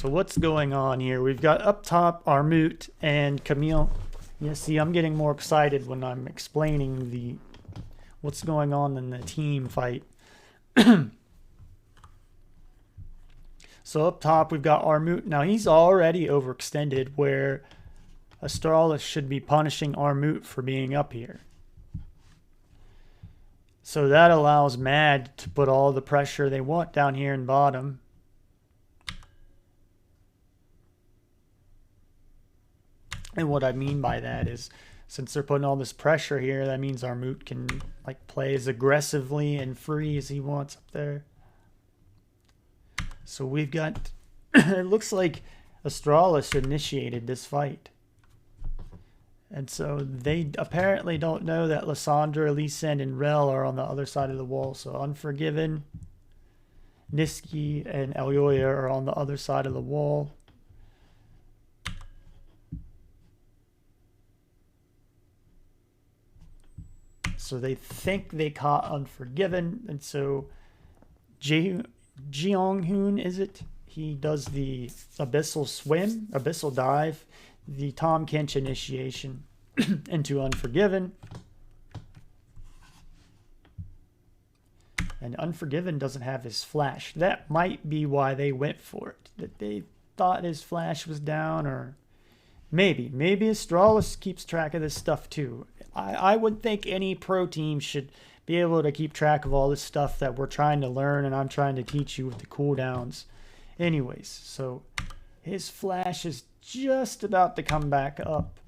So what's going on here? We've got up top Armut and Camille. Yeah, see, I'm getting more excited when I'm explaining the what's going on in the team fight. So up top, we've got Armut. Now, he's already overextended, where Astralis should be punishing Armut for being up here. So that allows Mad to put all the pressure they want down here in bottom. And what I mean by that is, since they're putting all this pressure here, that means Armut can like play as aggressively and free as he wants up there. So we've got, it looks like Astralis initiated this fight. And so they apparently don't know that Lissandra, Lee Sin, and Rel are on the other side of the wall. So Unforgiven, Niski, and Elyoya are on the other side of the wall. So they think they caught Unforgiven, and so Jeong-hoon, is it? He does the abyssal dive, the Tom Kench initiation into Unforgiven. And Unforgiven doesn't have his flash. That might be why they went for it. That they thought his flash was down, or maybe Astralis keeps track of this stuff too. I would think any pro team should be able to keep track of all this stuff that we're trying to learn and I'm trying to teach you with the cooldowns. Anyways, so his flash is just about to come back up.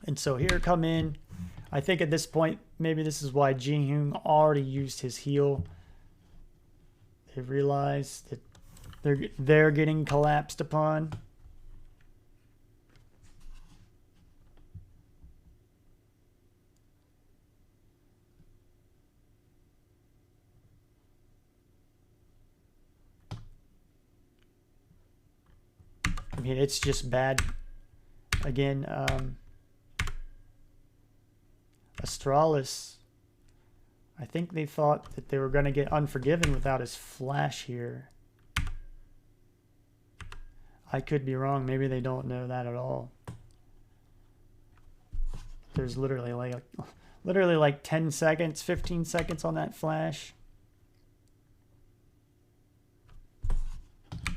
And so here come in. I think at this point, maybe this is why Ji-Hoon already used his heal. They realize that they're getting collapsed upon. I mean, it's just bad. Again, Astralis, I think they thought that they were going to get Unforgiven without his flash here. I could be wrong. Maybe they don't know that at all. There's literally like 10 seconds, 15 seconds on that flash.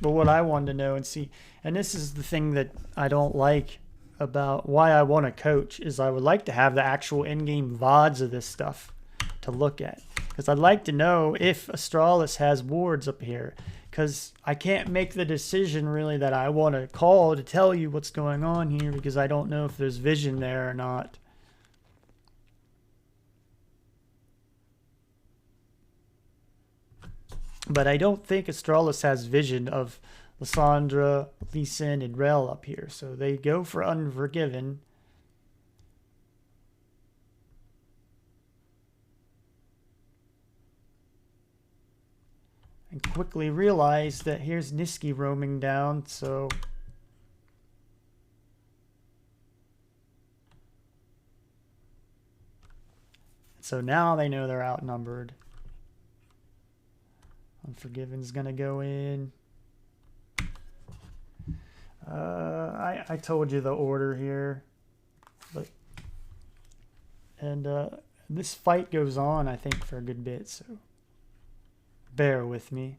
But what I wanted to know and see, and this is the thing that I don't like about why I want to coach, is I would like to have the actual in-game VODs of this stuff to look at. Because I'd like to know if Astralis has wards up here. Because I can't make the decision really that I want to call to tell you what's going on here, because I don't know if there's vision there or not. But I don't think Astralis has vision of Lissandra, Lee Sin, and Rel up here. So they go for Unforgiven. And quickly realize that here's Niski roaming down, so... So now they know they're outnumbered. Unforgiven's gonna go in. I told you the order here, but this fight goes on, I think, for a good bit, so bear with me.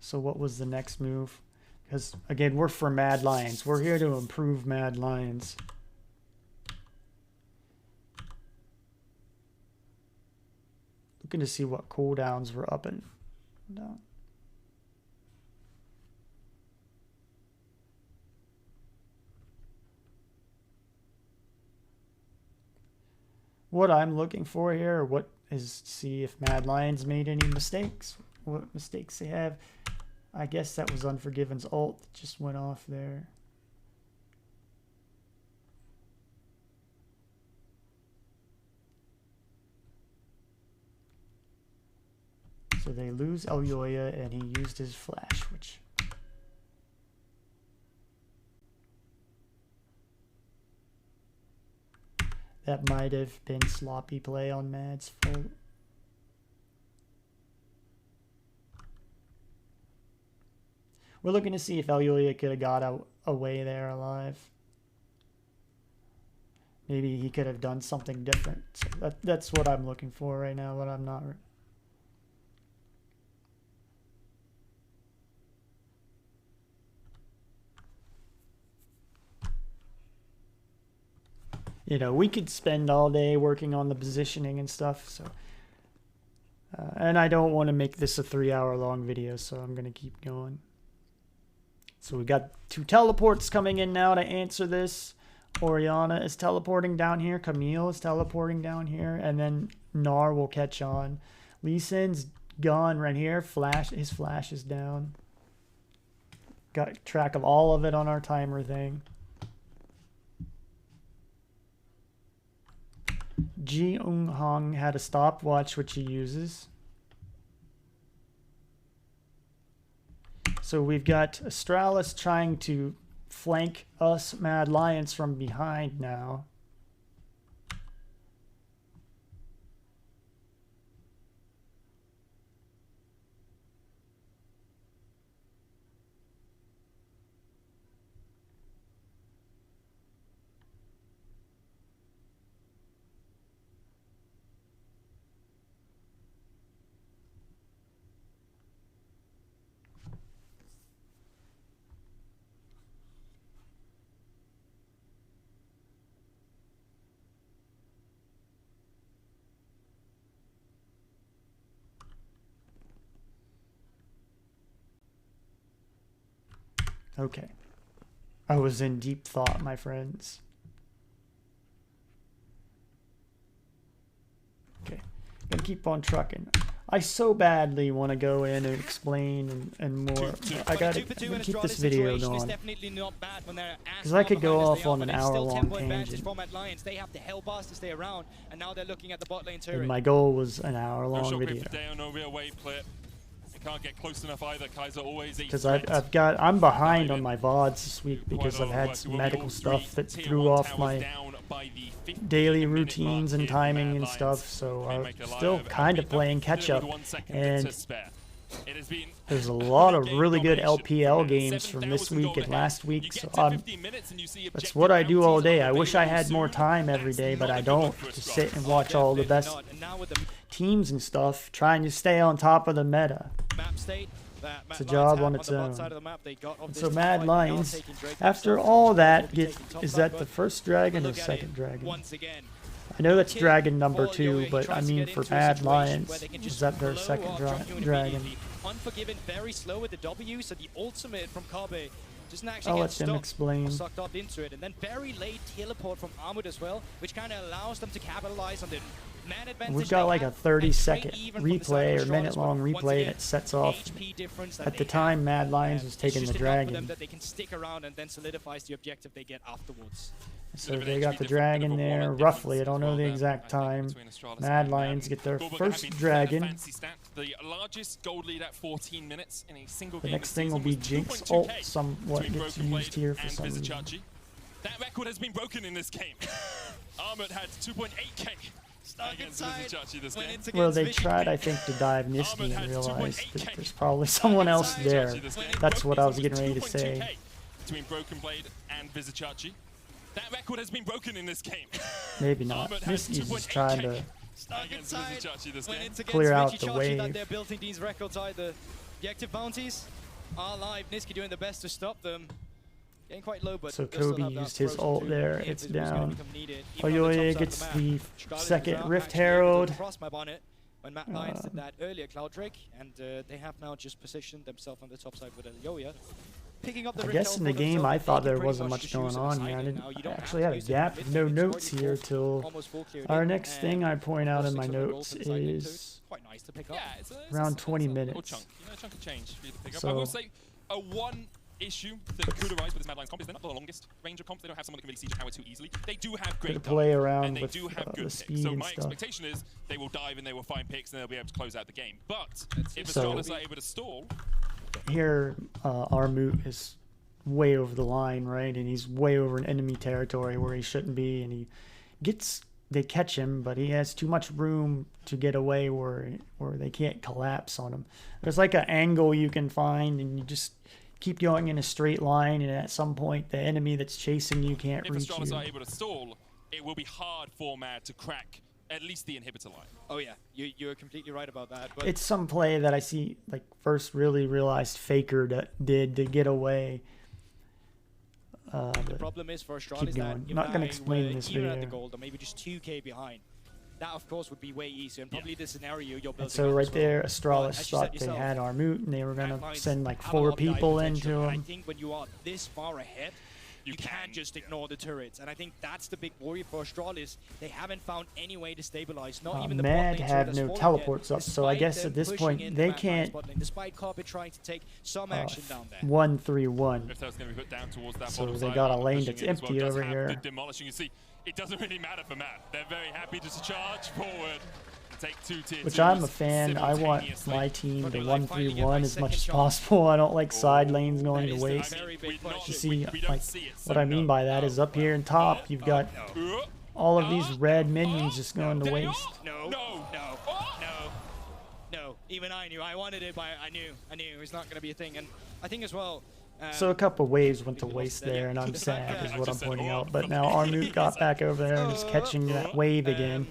So what was the next move? Because again, we're for Mad Lions. We're here to improve Mad Lions. Looking to see what cooldowns were up and down. What I'm looking for here, or what is, see if Mad Lions made any mistakes. What mistakes they have. I guess that was Unforgiven's ult that just went off there. So they lose Elyoya, and he used his flash, which... that might have been sloppy play on Mad's fault. We're looking to see if Elyoya could have got away there alive. Maybe he could have done something different. So that's what I'm looking for right now, but I'm not... You know, we could spend all day working on the positioning and stuff, so... and I don't want to make this a 3-hour-long video, so I'm going to keep going. So we got 2 teleports coming in now to answer this. Orianna is teleporting down here. Camille is teleporting down here. And then Gnar will catch on. Lee Sin's gone right here. His flash is down. Got track of all of it on our timer thing. Ji Eung Hong had a stopwatch, which he uses. So we've got Astralis trying to flank us Mad Lions from behind now. Okay. I was in deep thought, my friends. Okay. Gonna keep on trucking. I so badly want to go in and explain and more. I gotta keep this video going. Because I could go off on an hour-long tangent. They have to help us to stay around, and now they're looking at the bot lane turret. And my goal was an hour-long video. Can't get close enough either. Kaiser always because I'm behind on my VODs this week because I've had some medical stuff that threw off my daily routines and timing and stuff, so I'm still kind of playing catch up, and there's a lot of really good LPL games from this week and last week, so that's what I do all day. I wish I had more time every day, but I don't, to sit and watch all the best teams and stuff, trying to stay on top of the meta. It's a job on its own. So Mad Lions, after all that, is that the first dragon or second dragon? I know that's dragon number 2, but I mean for Mad Lions, is that their second dragon? Unforgiven very slow with the W, so the ultimate from Kabe doesn't actually I'll get let them explain. sucked up into it, and then very late teleport from Armut as well, which kind of allows them to capitalize on the man advantage. We've got like a 30-second replay or minute-long replay that sets off. At the time, Mad Lions was taking the dragon. That they can stick around and then solidifies the objective they get afterwards. So they got the dragon there, roughly. I don't know the exact time. Mad Lions get their first dragon. The largest gold lead at 14 minutes in a single The game. next thing will be Jinx ult, somewhat gets used here for some reason. That record has been broken in this game. Armut had 2.8k. Well, they tried, I think, to dive Niski and realized that there's probably someone else there. That's what I was getting ready to say. Between Broken Blade and Vizicachi. That record has been broken in this game. Maybe not. Niski's just trying to clear out the wave. They're building these records either. The active bounties are live. Niski doing the best to stop them. Getting quite low, but so Kobe used his ult there. It's down. Oyoye gets the second Rift Herald. When Matt Lions did that earlier, Cloud Drake, and they have now just positioned themselves on the top side with Oyoye. Picking up the I guess in the game I thought there wasn't much going on here. I actually had a gap, no notes here till our next thing I point out in my notes is around 20 minutes. Chunk of change for you to pick up. I will say a one issue that could arise with this Mad Lions comp is they're not the longest range of comps. They don't have someone that can really siege tower too easily. They do have great play around and they with do have good the speed so and my stuff. expectation is they will dive and they will find picks and they'll be able to close out the game. But if Astralis are able to stall, here Armut is way over the line, right? And he's way over in enemy territory where he shouldn't be, and they catch him, but he has too much room to get away where they can't collapse on him. There's like an angle you can find, and you just keep going in a straight line, and at some point the enemy that's chasing you can't reach you. If Astralis are able to stall, it will be hard for Mad to crack at least the inhibitor line. Oh yeah, you're completely right about that. But it's some play that I see, like, first really realized Faker did to get away. The problem is for Astralis that I'm not going to explain this video. At the gold, or maybe just 2k behind. That of course would be way easier, and probably the scenario you're building. So right there, Astralis thought they had Armut, and they were going to send like 4 people into him. I think when you are this far ahead, you can't just ignore the turrets, and I think that's the big worry for Astralis. They haven't found any way to stabilize. Not even the Mad have no teleports up, so I guess at this point they can't. Despite Carpet trying to take some action down there. 1-3-1. So they got a lane that's empty over here. Demolishing, you see, it doesn't really matter for Matt. They're very happy to charge forward. take 2 tier Which 2s I'm a fan. I want simultaneously. my team to But like 1-3-1 as much as second possible. I don't like side lanes going That to is the waste. very big we're not- question. You see, we don't like, see it, what so I mean no. by that is up here in top, you've got Uh, all of these red minions just going to they waste. are? No, No. no, no. Even I knew. I wanted it, but I knew it was not going to be a thing. And I think as well. So a couple waves went to we waste lost there, there, yeah. and I'm The fact sad that- is I what I'm just said, pointing "Oh." out. But now Armut got back over there and is catching that wave again.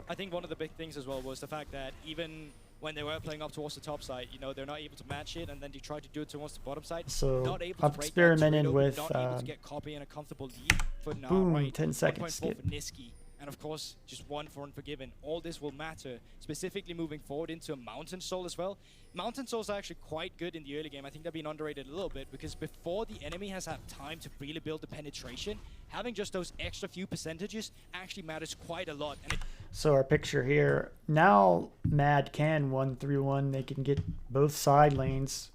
I think one of the big things as well was the fact that even when they were playing up towards the top side, you know, they're not able to match it, and then they try to do it towards the bottom side. So Not able I've to break experimented that turret with open, not able to get copy and a comfortable lead for now. boom, Right, 10 seconds 1.4 skip. for Niski. And of course, just 1 for Unforgiven. All this will matter, specifically moving forward into a Mountain Soul as well. Mountain Souls are actually quite good in the early game. I think they've been underrated a little bit because before the enemy has had time to really build the penetration, having just those extra few percentages actually matters quite a lot. And So our picture here, now Mad can 1-3-1. They can get both side lanes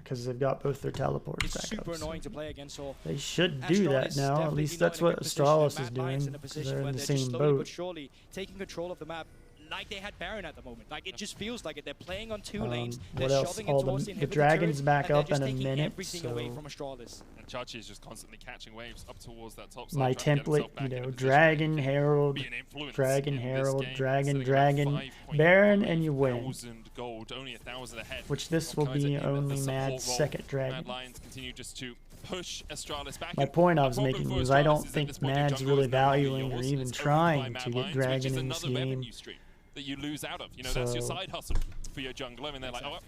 because they've got both their teleports it's back super up. So annoying to play against. So they should do that Astralis now. At definitely least not that's in a what good position, and Astralis is Mad Lions doing in a 'cause position they're in where the they're just same slowly boat. but surely taking control of the map like they had Baron at the moment. Like it just feels like it. They're playing on 2 lanes. They're What else? shoving it All towards the inhibitor dragons turret, back and they're up just in a taking minute. everything away So from Astralis. And Chachi is just constantly catching waves up towards that top side. my trying to get template, himself back in a position Dragon, where he can Herald, be an influence Dragon, in this Herald, game, Dragon, sitting at Dragon, 5.5 Baron, and you win. 1,000 gold, only 1,000 ahead. Which this of will Kaiser be in the only support Mad's role. second dragon. Mad Lions continue just to push Astralis back. My And point I the was problem making for was I Astralis don't is at think this point, Mad's jungle really is no longer valuing or yours, even it's owned by trying Mad to get Lions, which dragon is in this another game. revenue stream that you lose out of. You know, that's your So- side hustle for your jungler, and they're like, oh, well,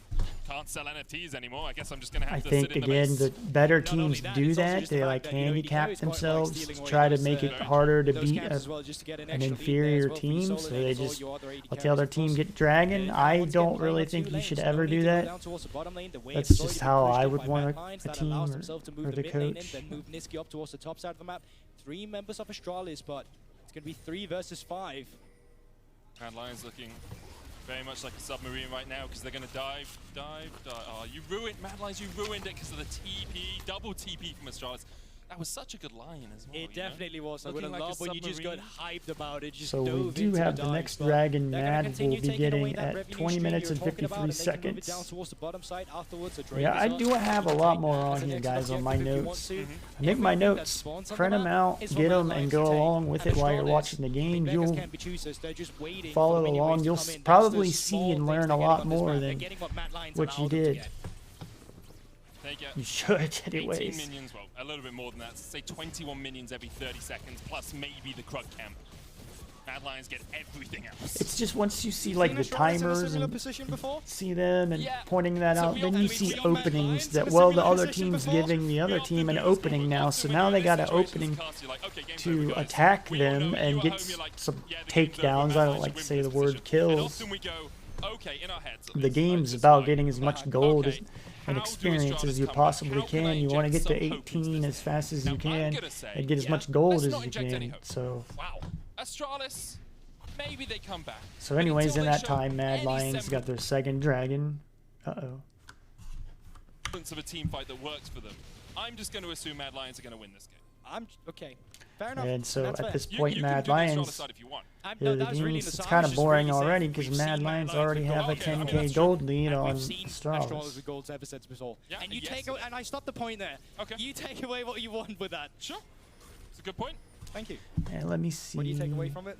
can't sell NFTs anymore. I guess I'm just going to have I to think sit in the again base. the better Not only teams that, do it's also that. just the They fact like that, you know, handicap Hikaru is quite like themselves stealing to away try to those, make it uh, harder to those beat camps as well, just to get an extra lead there as inferior well for team. solo So lane they as well, just your other AD let the carries, other of team course. get dragon. Now I once don't again, really playing on think 2 you lanes, should no ever need do to go that. down towards the bottom lane. The wave That's has just already been how pushed I in would by want Mad a Lions. That team allows or themselves to move the the mid lane in, coach. then move Niski up towards the top side of the map. 3 members of Astralis, but it's going to be 3 versus 5. Mad Lions looking very much like a submarine right now because they're going to dive. Oh, you ruined, Mad Lions, you ruined it because of the TP, double TP from Astralis. That was such a good line as well. It definitely was. I would Looking have like a loved when you just got submarine. hyped about it. Just So we dove do into have the dive next spot. dragon. They're gonna Mad will continue be taking away getting that at revenue 20 stream minutes you're and talking about, 53 and they can move it down seconds. towards the bottom side afterwards. Yeah, I do have a lot more on here, guys, on my notes. I make my notes, print them out, get them, and go along with it while you're watching the game. You'll follow along. You'll probably see and learn a lot more than what you did. You should, 18 anyways. minions, well, a little bit more than that. Say 21 minions every 30 seconds, plus maybe the Krug camp. Mad Lions get everything else. It's just once you see like the timers and see them and pointing that So out, we then all- you we see all Mad openings Lions that, in a well, the similar other position team's before. giving the other We all team do an this opening before. now, Often so when now you're they in got this an situation, opening cast, you're like, okay, game's over, to guys. attack We all know them you and are get home, you're like, some yeah, the game's over, takedowns. Mad I don't Lions like should to win say the this word position. And kills. often we go, okay, in our heads. at The least, game's like, about like, getting as much gold okay, and how do experience as Astralis you come back? possibly How can I can. You want to inject get to some hope into 18 this as fast as Now, you I'm can gonna say, and get as yeah, much gold let's as not you inject any can. hope. So, Wow, Astralis, maybe they come back. so But anyways, until in they that show time, Mad any Lions got their second dragon. Uh-oh. semblance of a team fight that works for them, I'm just going to assume Mad Lions are going to win this game. I'm okay. Fair enough. And so That's at fair. this You point, can Mad do the Astralis Lions, side if you want. No, the that was really games, the it's side. kind I was of just boring really saying already because we've Mad seen Mad Lions Lions already go, have a okay, okay, 10k that's true. gold lead And on we've seen Astralis Astralis. with golds ever since before. Yeah, And you yes. take away, and I stopped the point there. Okay. You take away what you want with that. Sure, it's a good point. Thank you. And let me see. What do you take away from it?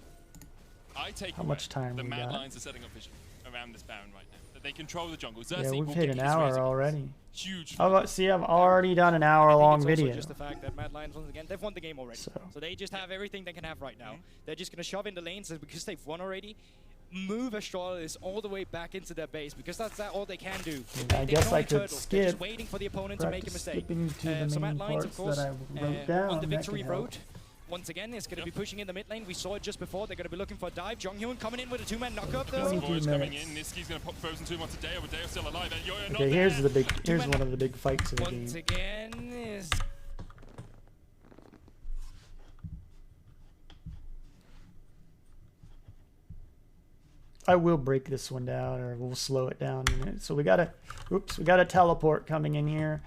I take How away much time the we Mad got? Lions are setting up vision around this Baron right now. That they control the jungle. Yeah, Xerxes we've will hit get an his hour razor already. Huge. Oh, but see, I've already done an hour-long I think it's also video. just the fact that Mad Lions, once again, they've won the game already. So. So they just have everything they can have right now. They're just going to shove in the lanes, and because they've won already, move Astralis all the way back into their base, because that's all they can do. I They guess can I only could turtle. They're skip. just waiting for the opponent to make a Practice mistake. skipping to the So main Mad Lions, of parts course, that I wrote down. on the that victory can help. road. Once again, it's going to be pushing in the mid lane. We saw it just before. They're going to be looking for a dive. Jonghyun coming in with a 2-man knockup though. 22 Boys coming minutes. in. Niski's going to pop Frozen Tomb onto Deo, but Deo's still alive. And Yo-Yo not Okay, here's there. the big. Here's one of the big fights of the Once game. again, is I will break this one down, or we'll slow it down a minute. So we got a, oops, we got a teleport coming in here.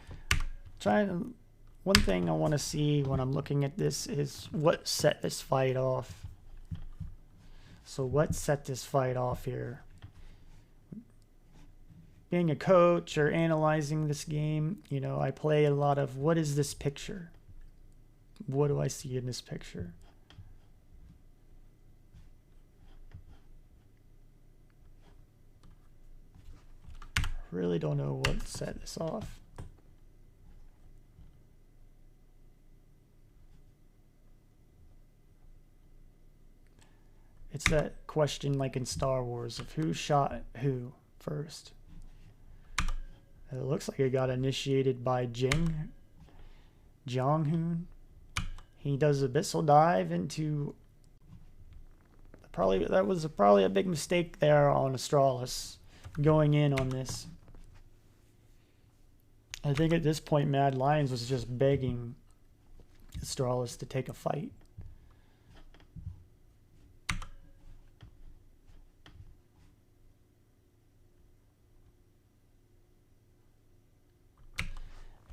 One thing I want to see when I'm looking at this is what set this fight off. So what set this fight off here? Being a coach or analyzing this game, you know, I play a lot of what is this picture? What do I see in this picture? Really don't know what set this off. It's that question like in Star Wars of who shot who first. It looks like it got initiated by Jong-hoon. He does abyssal dive into that was probably a big mistake there on Astralis going in on this. I think at this point Mad Lions was just begging Astralis to take a fight.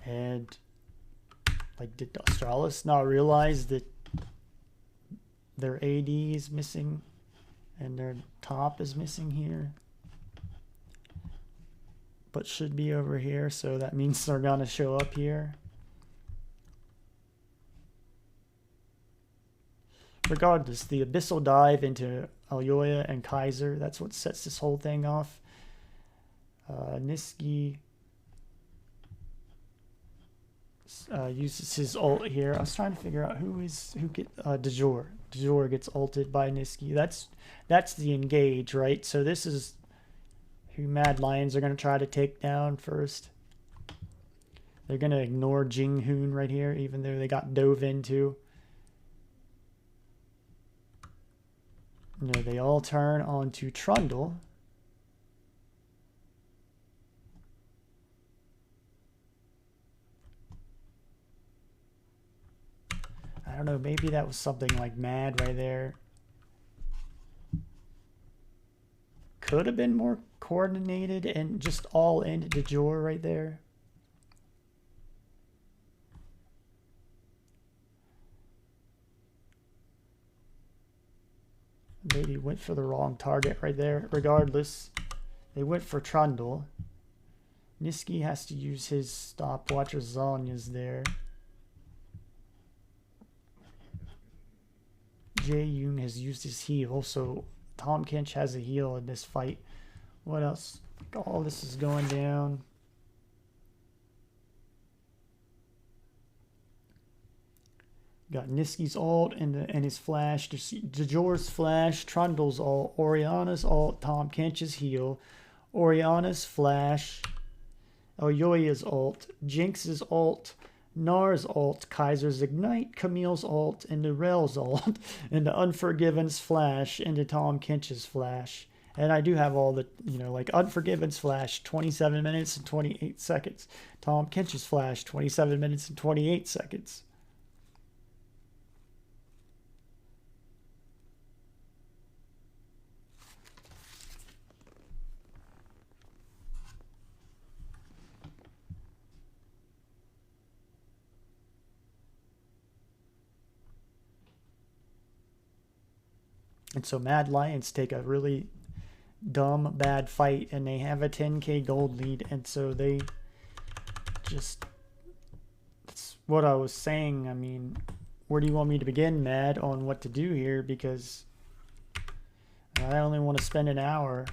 And like, did Astralis not realize that their AD is missing and their top is missing here? But should be over here, so that means they're gonna show up here. Regardless, the abyssal dive into Alyoya and Kaiser, that's what sets this whole thing off. Niski uses his ult here. I was trying to figure out who get DeJour. DeJour gets ulted by Niski. That's the engage, right? So this is who Mad Lions are going to try to take down first. They're going to ignore Jing-hoon right here, even though they got dove into. You know, they all turn onto Trundle. I don't know, maybe that was something like Mad right there. Could have been more coordinated and just all in DeJour right there. Maybe went for the wrong target right there. Regardless, they went for Trundle. Niski has to use his stopwatch, or Zonya's there. Jae-yoon has used his heal, so Tom Kinch has a heal in this fight. What else? All this is going down. Got Niski's ult and his flash, DeJour's flash, Trundle's ult, Oriana's ult, Tom Kinch's heal, Oriana's flash, Alyoya's ult, Jinx's ult, Nar's ult, Kaiser's ignite, Camille's ult, and Rel's ult, and the Unforgiven's flash, into Tom Kinch's flash. And I do have all the, you know, like Unforgiven's flash, 27 minutes and 28 seconds. Tom Kinch's flash, 27 minutes and 28 seconds. And so Mad Lions take a really dumb, bad fight, and they have a 10k gold lead, and so they just, that's what I was saying. I mean, where do you want me to begin, Mad, on what to do here? Because I only want to spend an hour.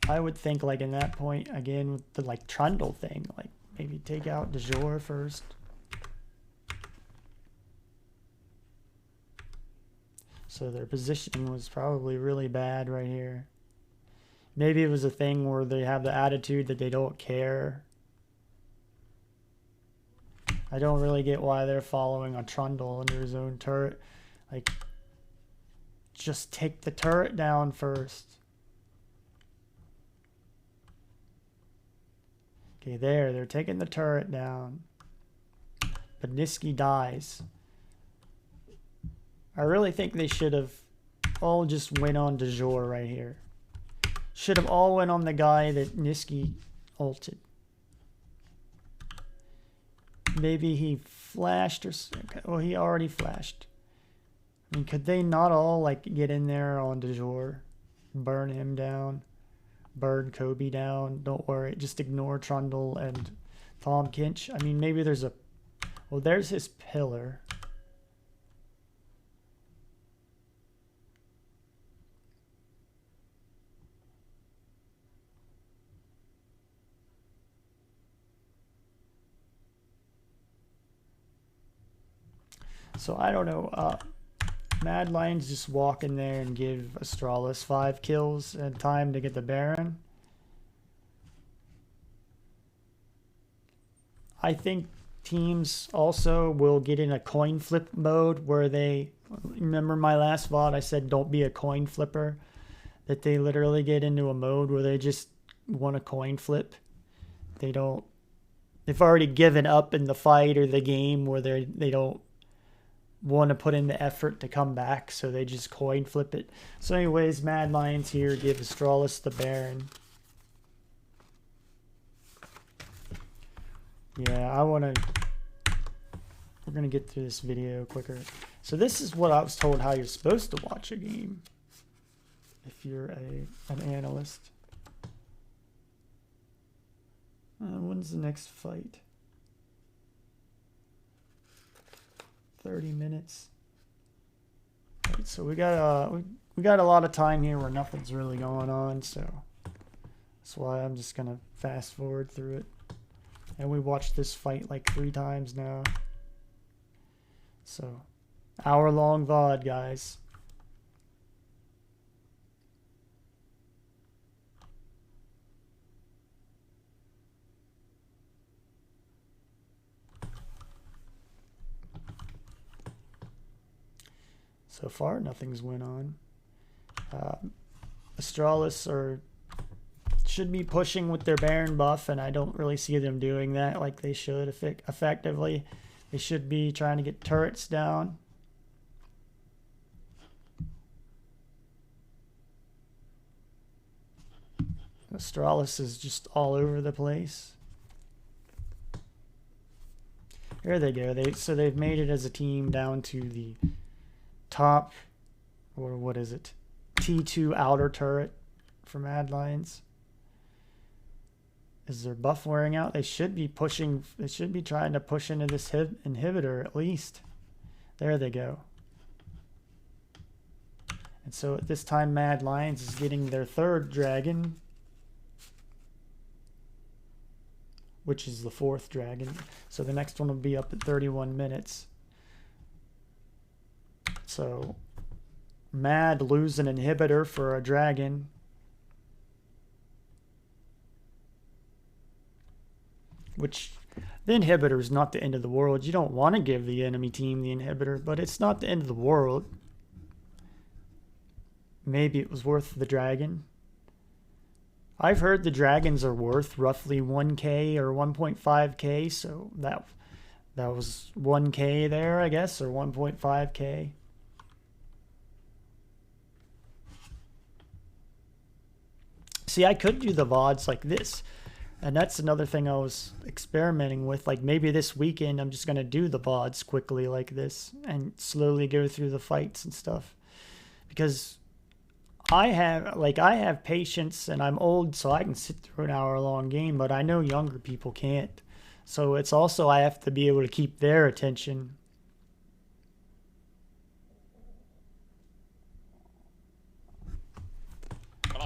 I would think, like, in that point, again, with the, like, Trundle thing, like, maybe take out DeJour first. So their positioning was probably really bad right here. Maybe it was a thing where they have the attitude that they don't care. I don't really get why they're following a Trundle under his own turret. Like, just take the turret down first. Okay, they're taking the turret down. But Niski dies. I really think they should have all just went on DeJour right here. Should have all went on the guy that Niski ulted. Maybe he flashed or... Okay, well, he already flashed. I mean, could they not all like get in there on Du jour, burn him down, burn Kobe down? Don't worry, just ignore Trundle and Tom Kinch. I mean, maybe there's a, well, there's his pillar. So I don't know. Mad Lions just walk in there and give Astralis 5 kills and time to get the Baron. I think teams also will get in a coin flip mode where they, remember my last VOD, I said don't be a coin flipper, that they literally get into a mode where they just want a coin flip. They've already given up in the fight or the game where they don't want to put in the effort to come back, so they just coin flip it. So anyways, Mad Lions here give Astralis the Baron. Yeah, we're gonna get through this video quicker. So this is what I was told how you're supposed to watch a game if you're an analyst. When's the next fight? 30 minutes. Right, so we got a lot of time here where nothing's really going on, so that's why I'm just gonna fast forward through it. And we watched this fight like 3 times now. So, hour-long VOD, guys. So far, nothing's went on. Astralis should be pushing with their Baron buff, and I don't really see them doing that like they should effectively. They should be trying to get turrets down. Astralis is just all over the place. Here they go. So they've made it as a team down to the top, or what is it? T2 outer turret for Mad Lions. Is their buff wearing out? They should be pushing. They should be trying to push into this inhibitor at least. There they go. And so at this time, Mad Lions is getting their 3rd dragon, which is the 4th dragon. So the next one will be up at 31 minutes. So Mad lose an inhibitor for a dragon. Which, the inhibitor is not the end of the world. You don't want to give the enemy team the inhibitor, but it's not the end of the world. Maybe it was worth the dragon. I've heard the dragons are worth roughly 1k or 1.5k, so that was 1k there, I guess, or 1.5k. See, I could do the VODs like this. And that's another thing I was experimenting with. Like maybe this weekend I'm just going to do the VODs quickly like this and slowly go through the fights and stuff. Because I have patience and I'm old, so I can sit through an hour-long game, but I know younger people can't. So it's also I have to be able to keep their attention.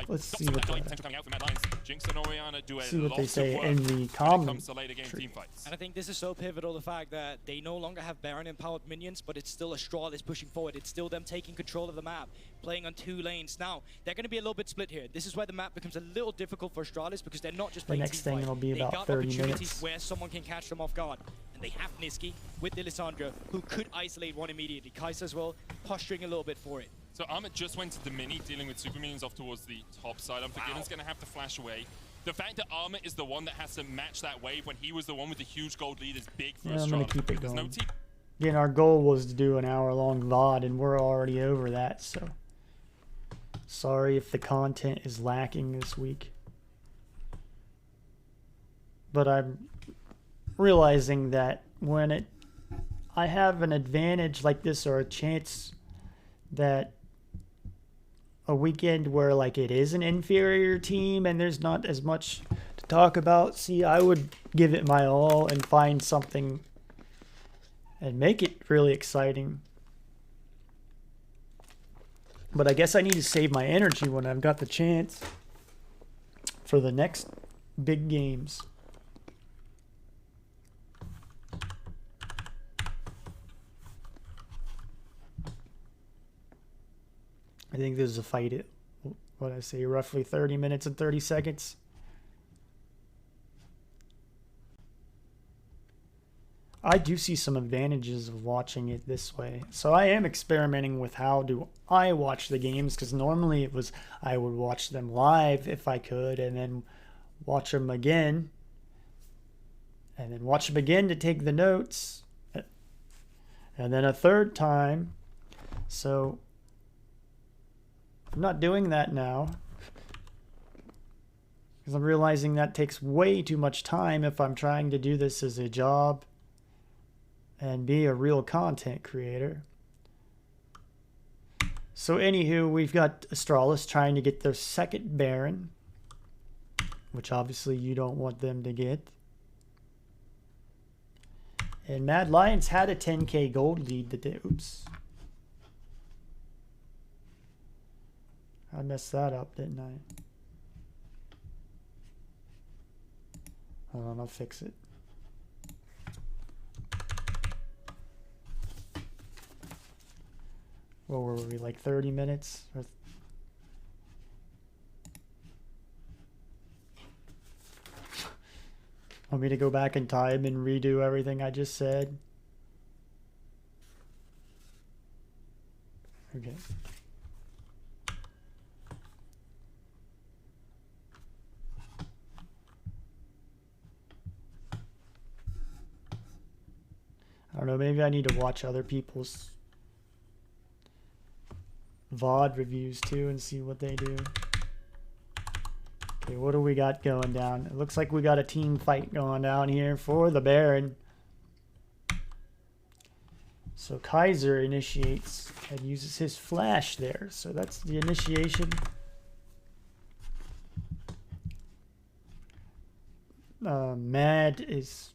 Let's see what they say in the comments. And I think this is so pivotal, the fact that they no longer have Baron-empowered minions, but it's still Astralis pushing forward. It's still them taking control of the map, playing on 2 lanes. Now, they're going to be a little bit split here. This is where the map becomes a little difficult for Astralis because they're not just playing the next thing will be about 30 minutes. Where someone can catch them off guard. And they have Niski with Delisandro, who could isolate one immediately. Kai'Sa as well, posturing a little bit for it. So Armor just went to the mini, dealing with super minions off towards the top side. Unforgiven's going to have to flash away. The fact that Armor is the one that has to match that wave when he was the one with the huge gold lead is big for Astralis. I'm going to keep it going. Again, our goal was to do an hour-long VOD, and we're already over that, so sorry if the content is lacking this week. But I'm realizing that when I have an advantage like this or a chance that a weekend where like it is an inferior team and there's not as much to talk about, see, I would give it my all and find something and make it really exciting. But I guess I need to save my energy when I've got the chance for the next big games. I think this is a fight at, what I say, roughly 30 minutes and 30 seconds. I do see some advantages of watching it this way. So I am experimenting with how do I watch the games, because normally it was I would watch them live if I could and then watch them again and then watch them again to take the notes and then a third time. So I'm not doing that now because I'm realizing that takes way too much time if I'm trying to do this as a job and be a real content creator. So anywho, we've got Astralis trying to get their second Baron, which obviously you don't want them to get. And Mad Lions had a 10k gold lead today. Oops. I messed that up, didn't I? Hold on, I'll fix it. What were we, like 30 minutes? Or want me to go back in time and redo everything I just said? Okay. I don't know, maybe I need to watch other people's VOD reviews too and see what they do. Okay, what do we got going down? It looks like we got a team fight going down here for the Baron. So Kaiser initiates and uses his flash there. So that's the initiation. Mad is...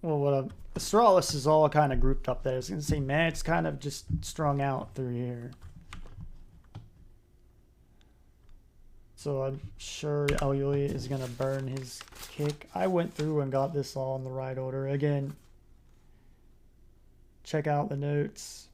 Well, what Astralis is all kind of grouped up there. I was going to say Mad's kind of just strung out through here. So I'm sure Aluya is going to burn his kick. I went through and got this all in the right order. Again, check out the notes.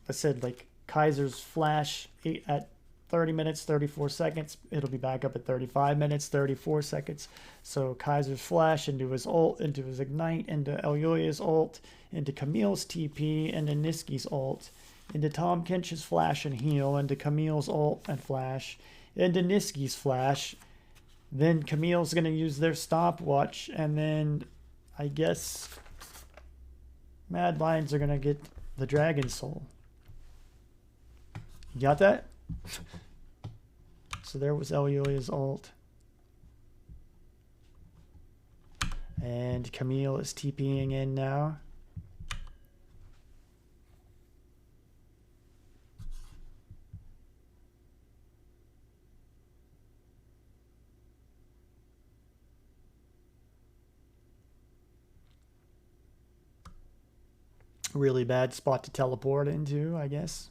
I said like Kaiser's flash at 30 minutes, 34 seconds. It'll be back up at 35 minutes, 34 seconds. So Kaiser's flash into his ult, into his ignite, into Aluya's ult, into Camille's TP, into Niski's ult, into Tom Kench's flash and heal, into Camille's ult and flash, into Niski's flash. Then Camille's going to use their stopwatch, and then I guess Mad Lions are going to get the Dragon Soul. You got that? So there was Aluya's ult. And Camille is TPing in now. Really bad spot to teleport into, I guess.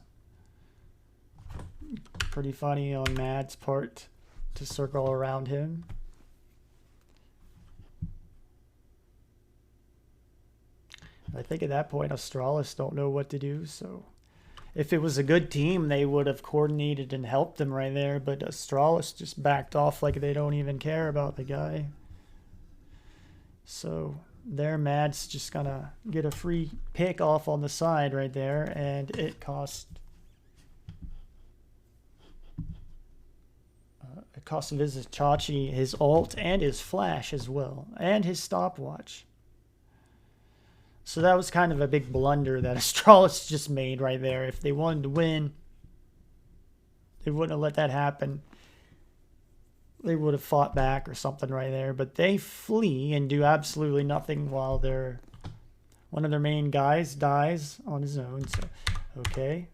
Pretty funny on Mad's part to circle around him. I think at that point Astralis don't know what to do, so if it was a good team they would have coordinated and helped them right there, but Astralis just backed off like they don't even care about the guy. So there Mad's just gonna get a free pick off on the side right there, and it cost Vizicachi his ult and his flash as well, and his stopwatch. So that was kind of a big blunder that Astralis just made right there. If they wanted to win, they wouldn't have let that happen. they would have fought back or something right there, but they flee and do absolutely nothing while one of their main guys dies on his own. So, okay.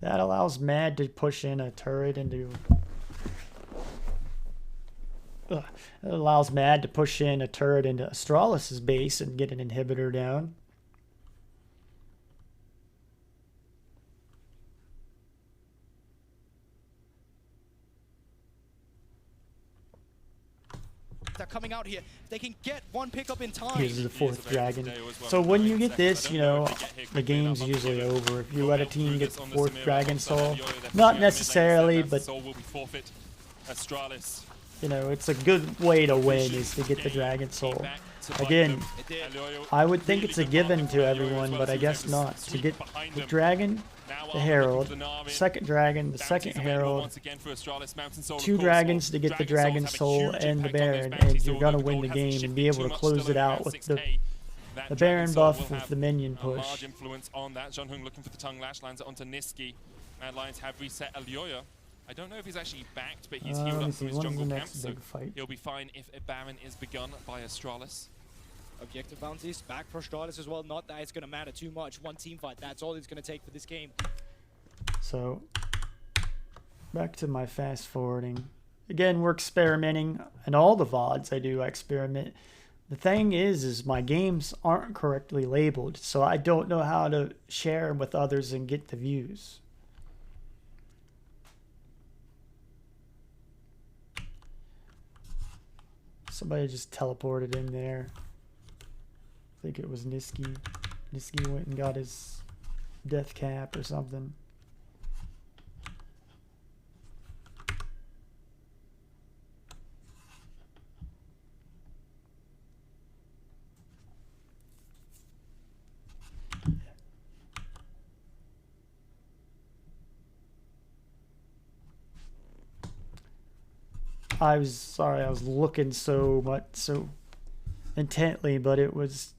That allows Mad to push in a turret into... It allows Mad to push in a turret into Astralis' base and get an inhibitor down. They're coming out here. They can get one pickup in time. Here's the 4th dragon. So when you get this, you know, the game's usually over. If you let a team get the 4th dragon soul, not necessarily, but you know, it's a good way to win is to get the dragon soul. Again, I would think it's a given to everyone, but I guess not. To get the dragon, the herald, second dragon, the second herald, 2 dragons to get the dragon soul and the baron, and you're gonna win the game and be able to close it out with the baron buff with the minion push. Large influence on that. Junhung looking for the tongue lash, lands it onto Niski. Mad Lions have reset Elyoya. I don't know if he's actually backed, but he's healed up from his jungle camp, so he'll be fine if a baron is begun by Astralis. Objective bounties back for Astralis as well. Not that it's going to matter too much. One team fight, that's all it's going to take for this game. So, back to my fast forwarding. Again, we're experimenting, and all the VODs I do, I experiment. The thing is my games aren't correctly labeled, so I don't know how to share them with others and get the views. Somebody just teleported in there. I think it was Niski. Niski went and got his death cap or something. I was sorry, I was looking so intently, but it was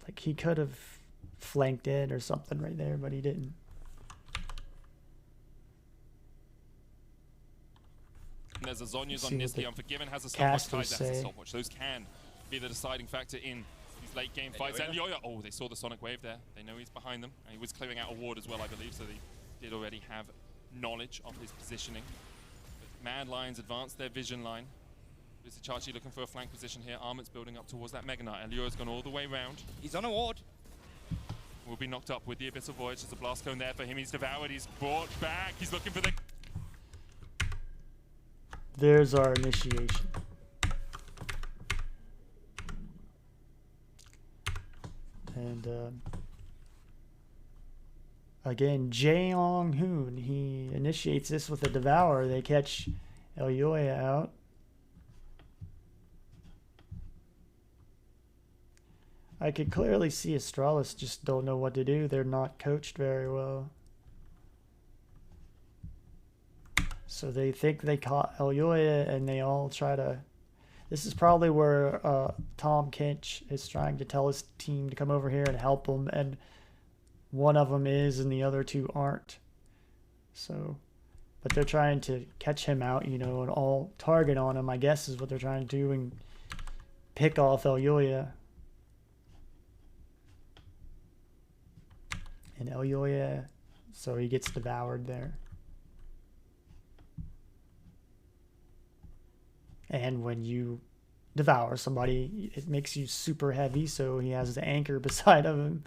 like he could have flanked in or something right there, but he didn't. And there's a Zhonya's on Niski. Unforgiven has a stopwatch. Kai's has a stopwatch. Those can be the deciding factor in these late game fights. Elyoya, oh, they saw the Sonic Wave there. They know he's behind them. And he was clearing out a ward as well, I believe, so they did already have knowledge of his positioning. Mad Lions advance their vision line. Chachi looking for a flank position here. Arment's building up towards that Mega Knight. Elyoya's gone all the way round. He's on a ward. Will be knocked up with the Abyssal Voyage. There's a blast cone there for him. He's devoured. He's brought back. He's looking for the... There's our initiation. And again, Jaeong Hoon, he initiates this with a Devour. They catch Elyoya out. I could clearly see Astralis just don't know what to do. They're not coached very well. So they think they caught Elyoya and they all try to... This is probably where Tom Kinch is trying to tell his team to come over here and help him, and one of them is and the other 2 aren't. So, but they're trying to catch him out, you know, and all target on him, I guess is what they're trying to do, and pick off Elyoya. And Elyoya, so he gets devoured there. And when you devour somebody, it makes you super heavy, so he has the anchor beside of him.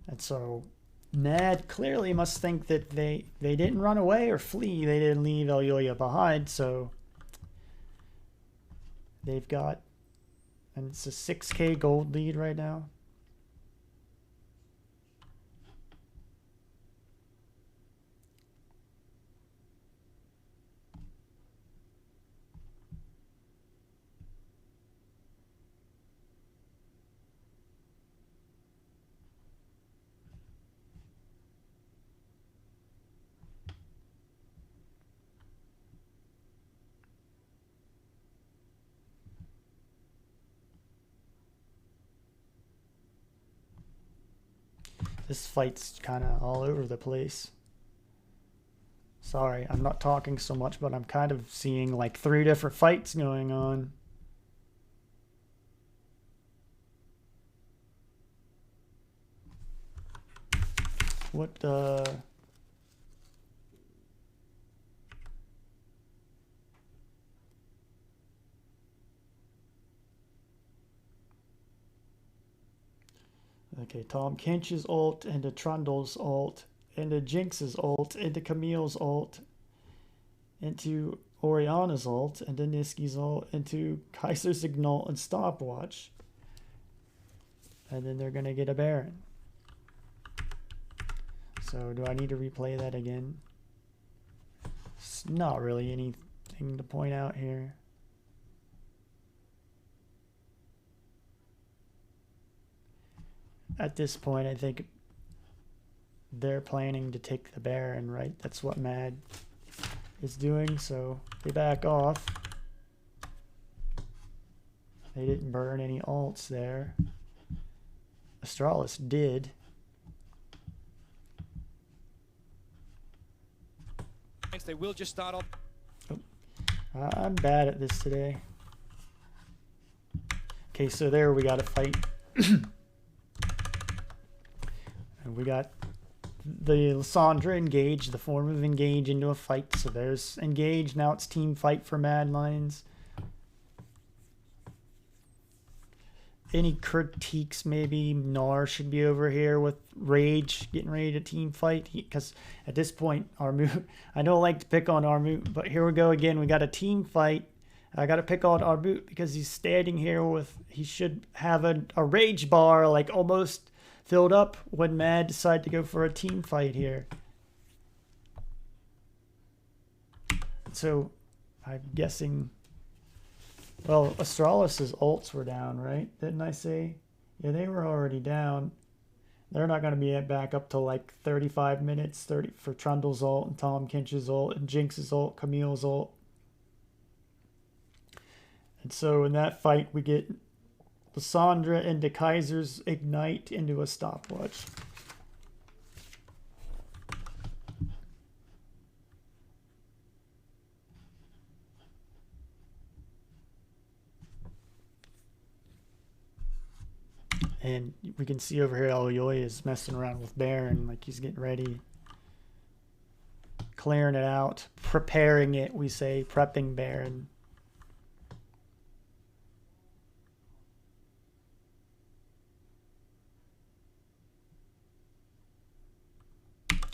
And so Mad clearly must think that they didn't run away or flee. They didn't leave Elyoya behind, so they've got, and it's a 6K gold lead right now. This fight's kind of all over the place. Sorry, I'm not talking so much, but I'm kind of seeing like 3 different fights going on. What, okay, Tom Kench's ult into Trundle's ult into Jinx's ult into Camille's ult into Oriana's ult into Niski's ult into Kaiser's Ignalt and Stopwatch. And then they're gonna get a Baron. So do I need to replay that again? It's not really anything to point out here. At this point, I think they're planning to take the Baron, right? That's what Mad is doing, so they back off. They didn't burn any ults there. Astralis did. They will just start off. Oh, I'm bad at this today. Okay, so there we got a fight. And we got the Lissandra engage, the form of engage into a fight. So there's engage. Now it's team fight for Mad Lions. Any critiques? Maybe Gnar should be over here with Rage getting ready to team fight, because at this point Armut, I don't like to pick on Armut, but here we go again. We got a team fight. I got to pick on Armut because he's standing here with, he should have a Rage bar like almost filled up when Mad decided to go for a team fight here. So I'm guessing, well, Astralis's ults were down, right? Didn't I say? Yeah, they were already down. They're not going to be back up to like 35 minutes, 30 for Trundle's ult and Tom Kench's ult and Jinx's ult, Camille's ult. And so in that fight, we get Lissandra into Kaiser's Ignite into a Stopwatch. And we can see over here Elyoy is messing around with Baron, like he's getting ready. Clearing it out, preparing it, we say, prepping Baron.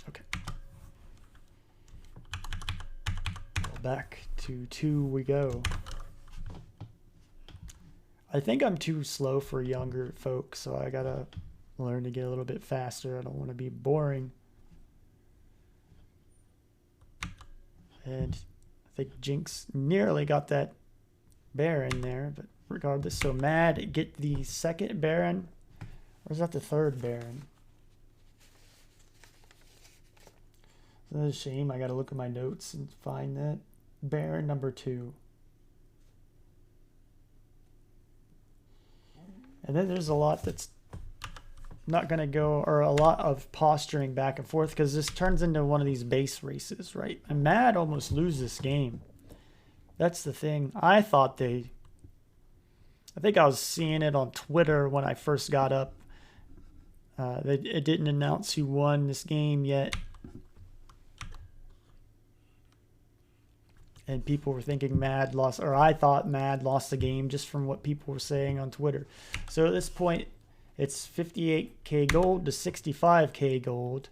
Okay. Well, back to 2 we go. I think I'm too slow for younger folks, so I gotta learn to get a little bit faster. I don't want to be boring. And I think Jinx nearly got that Baron there, but regardless, so Mad get the second Baron, or is that the third Baron? That's a shame. I gotta look at my notes and find that. Baron number 2. And then there's a lot that's not going to go, or a lot of posturing back and forth, because this turns into one of these base races, right? And Mad almost lose this game. That's the thing. I think I was seeing it on Twitter when I first got up. It didn't announce who won this game yet. And people were thinking Mad lost, or I thought Mad lost the game just from what people were saying on Twitter. So at this point, it's 58k gold to 65k gold.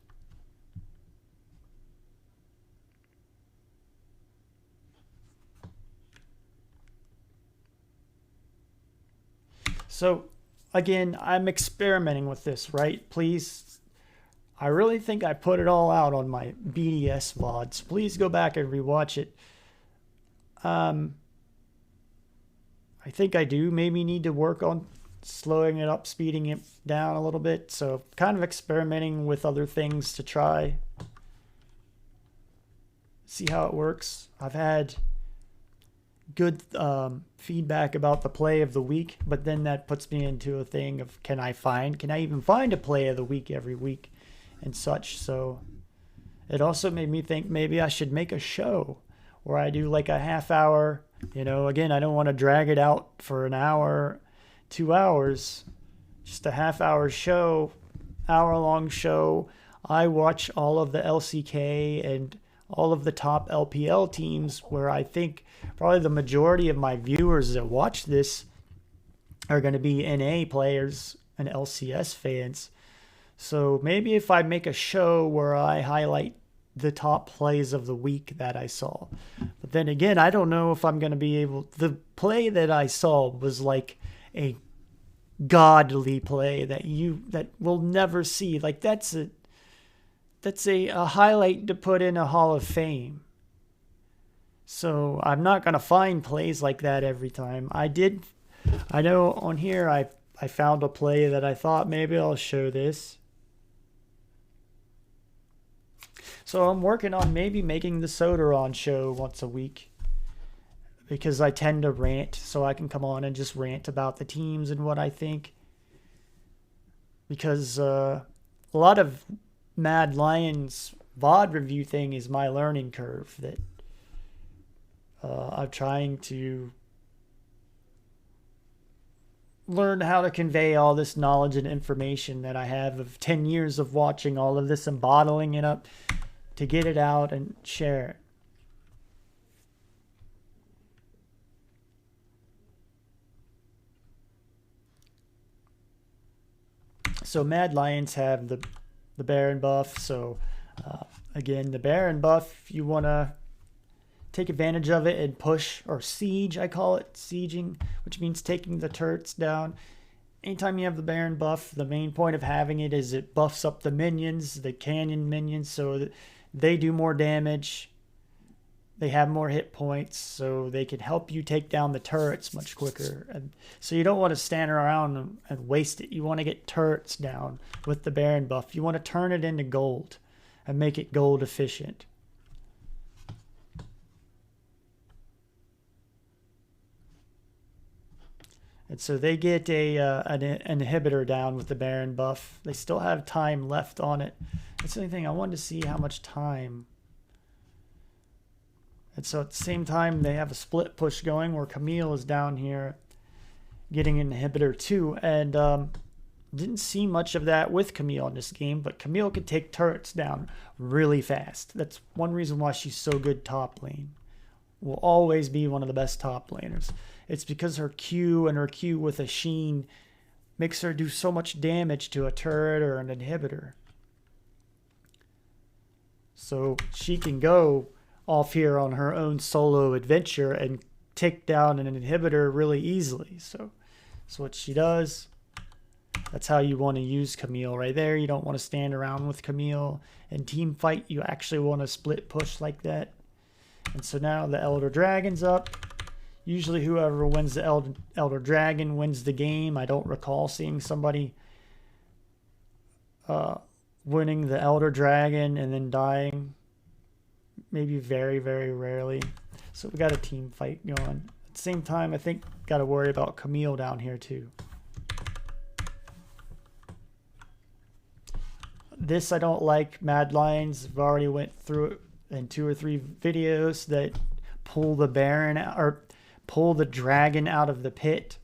So again, I'm experimenting with this, right? Please, I really think I put it all out on my BDS VODs. Please go back and rewatch it. I think I do maybe need to work on slowing it up, speeding it down a little bit. So kind of experimenting with other things to try. See how it works. I've had good feedback about the play of the week, but then that puts me into a thing of can I even find a play of the week every week and such. So it also made me think maybe I should make a show where I do like a half hour, you know, again, I don't want to drag it out for an hour, 2 hours, just a half hour show, hour long show. I watch all of the LCK and all of the top LPL teams, where I think probably the majority of my viewers that watch this are going to be NA players and LCS fans. So maybe if I make a show where I highlight the top plays of the week that I saw. But then again, I don't know if I'm going to be able... The play that I saw was like a godly play that we'll never see. Like that's a highlight to put in a Hall of Fame. So I'm not going to find plays like that every time. I know on here I found a play that I thought maybe I'll show this. So I'm working on maybe making the Sodaron show once a week, because I tend to rant, so I can come on and just rant about the teams and what I think. Because a lot of Mad Lions VOD review thing is my learning curve that I'm trying to learn how to convey all this knowledge and information that I have of 10 years of watching all of this and bottling it up to get it out and share it. So Mad Lions have the Baron buff. So again, the Baron buff, you want to take advantage of it and push, or siege, I call it, sieging, which means taking the turrets down. Anytime you have the Baron buff, the main point of having it is it buffs up the minions, the canyon minions, so that they do more damage. They have more hit points, so they can help you take down the turrets much quicker. And so you don't want to stand around and waste it. You want to get turrets down with the Baron buff. You want to turn it into gold and make it gold efficient. And so they get an inhibitor down with the Baron buff. They still have time left on it. That's the only thing. I wanted to see how much time. And so at the same time, they have a split push going where Camille is down here getting an inhibitor too. And didn't see much of that with Camille in this game, but Camille could take turrets down really fast. That's one reason why she's so good top lane. Will always be one of the best top laners. It's because her Q and her Q with a sheen makes her do so much damage to a turret or an inhibitor. So she can go off here on her own solo adventure and take down an inhibitor really easily. So that's what she does. That's how you want to use Camille right there. You don't want to stand around with Camille and team fight. You actually want to split push like that. And so now the Elder Dragon's up. Usually whoever wins the Elder Dragon wins the game. I don't recall seeing somebody winning the Elder Dragon and then dying. Maybe very, very rarely. So we got a team fight going. At the same time, I think got to worry about Camille down here too. This I don't like. Mad Lions, I've already went through it in 2 or 3 videos that pull the Baron out, or pull the dragon out of the pit.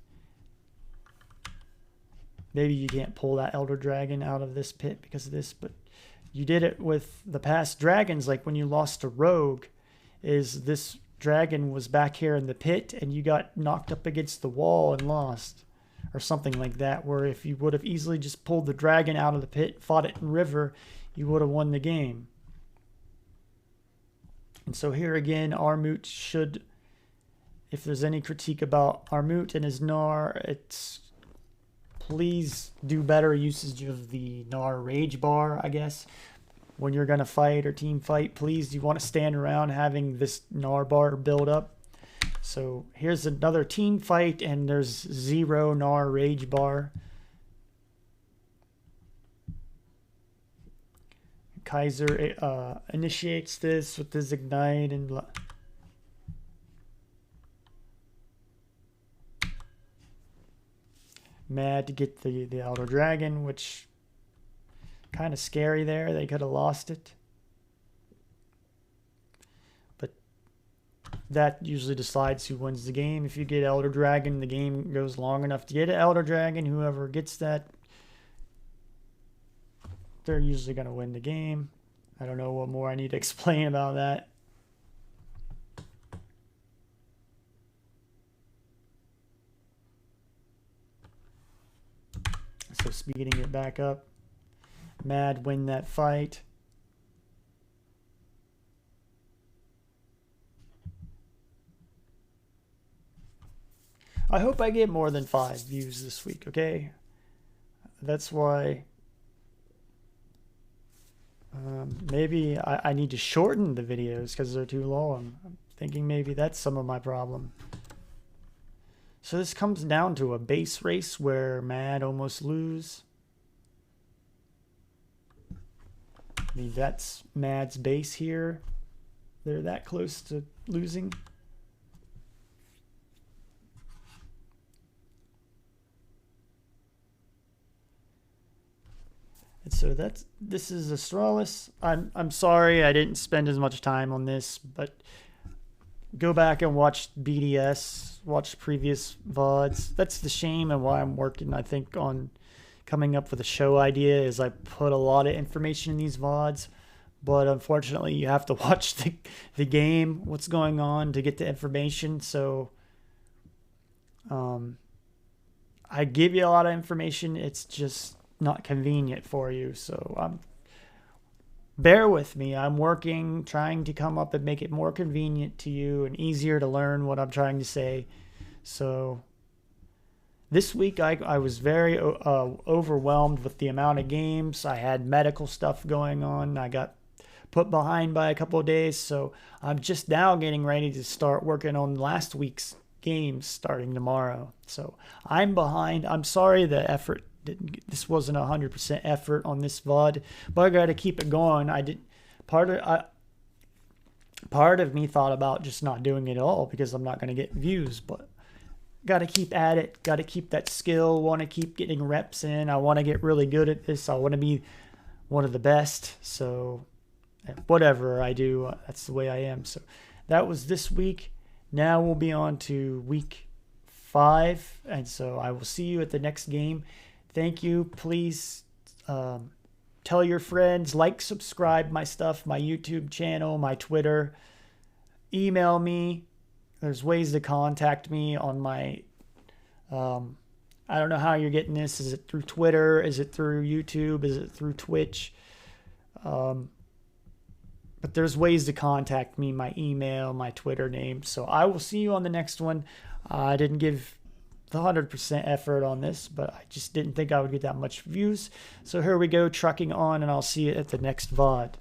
Maybe you can't pull that Elder Dragon out of this pit because of this, but you did it with the past dragons. Like when you lost to Rogue, is this dragon was back here in the pit and you got knocked up against the wall and lost, or something like that, where if you would have easily just pulled the dragon out of the pit, fought it in river, you would have won the game. And so here again, Armut should, if there's any critique about Armut and his Gnar, it's please do better usage of the Gnar Rage Bar, I guess. When you're going to fight or team fight, please, you want to stand around having this Gnar bar build up. So here's another team fight, and there's 0 Gnar Rage Bar. Kaiser initiates this with his Ignite, and Mad to get the Elder Dragon, which kind of scary there. They could have lost it. But that usually decides who wins the game. If you get Elder Dragon, the game goes long enough to get an Elder Dragon. Whoever gets that, they're usually going to win the game. I don't know what more I need to explain about that. So speeding it back up. Mad win that fight. I hope I get more than 5 views this week, okay? That's why maybe I need to shorten the videos because they're too long. I'm thinking maybe that's some of my problem. So this comes down to a base race where Mad almost lose. I mean, that's Mad's base here. They're that close to losing. And so this is Astralis. I'm sorry I didn't spend as much time on this, but go back and watch BDS, watch previous VODs. That's the shame and why I'm working, I think, on coming up with a show idea is I put a lot of information in these VODs, but unfortunately you have to watch the game, what's going on to get the information. So I give you a lot of information. It's just not convenient for you. So bear with me. I'm working, trying to come up and make it more convenient to you and easier to learn what I'm trying to say. So this week I was very overwhelmed with the amount of games. I had medical stuff going on. I got put behind by a couple of days. So I'm just now getting ready to start working on last week's games starting tomorrow. So I'm behind. I'm sorry the effort. This wasn't 100% effort on this VOD, but I got to keep it going. Part of me thought about just not doing it at all because I'm not going to get views, but got to keep at it. Got to keep that skill. Want to keep getting reps in. I want to get really good at this. I want to be one of the best. So whatever I do, that's the way I am. So that was this week. Now we'll be on to week 5, and so I will see you at the next game. Thank you. Please tell your friends, like, subscribe my stuff, my YouTube channel, my Twitter. Email me. There's ways to contact me on my, I don't know how you're getting this. Is it through Twitter? Is it through YouTube? Is it through Twitch? But there's ways to contact me, my email, my Twitter name. So I will see you on the next one. I didn't give the 100% effort on this, but I just didn't think I would get that much views. So here we go, trucking on, and I'll see you at the next VOD.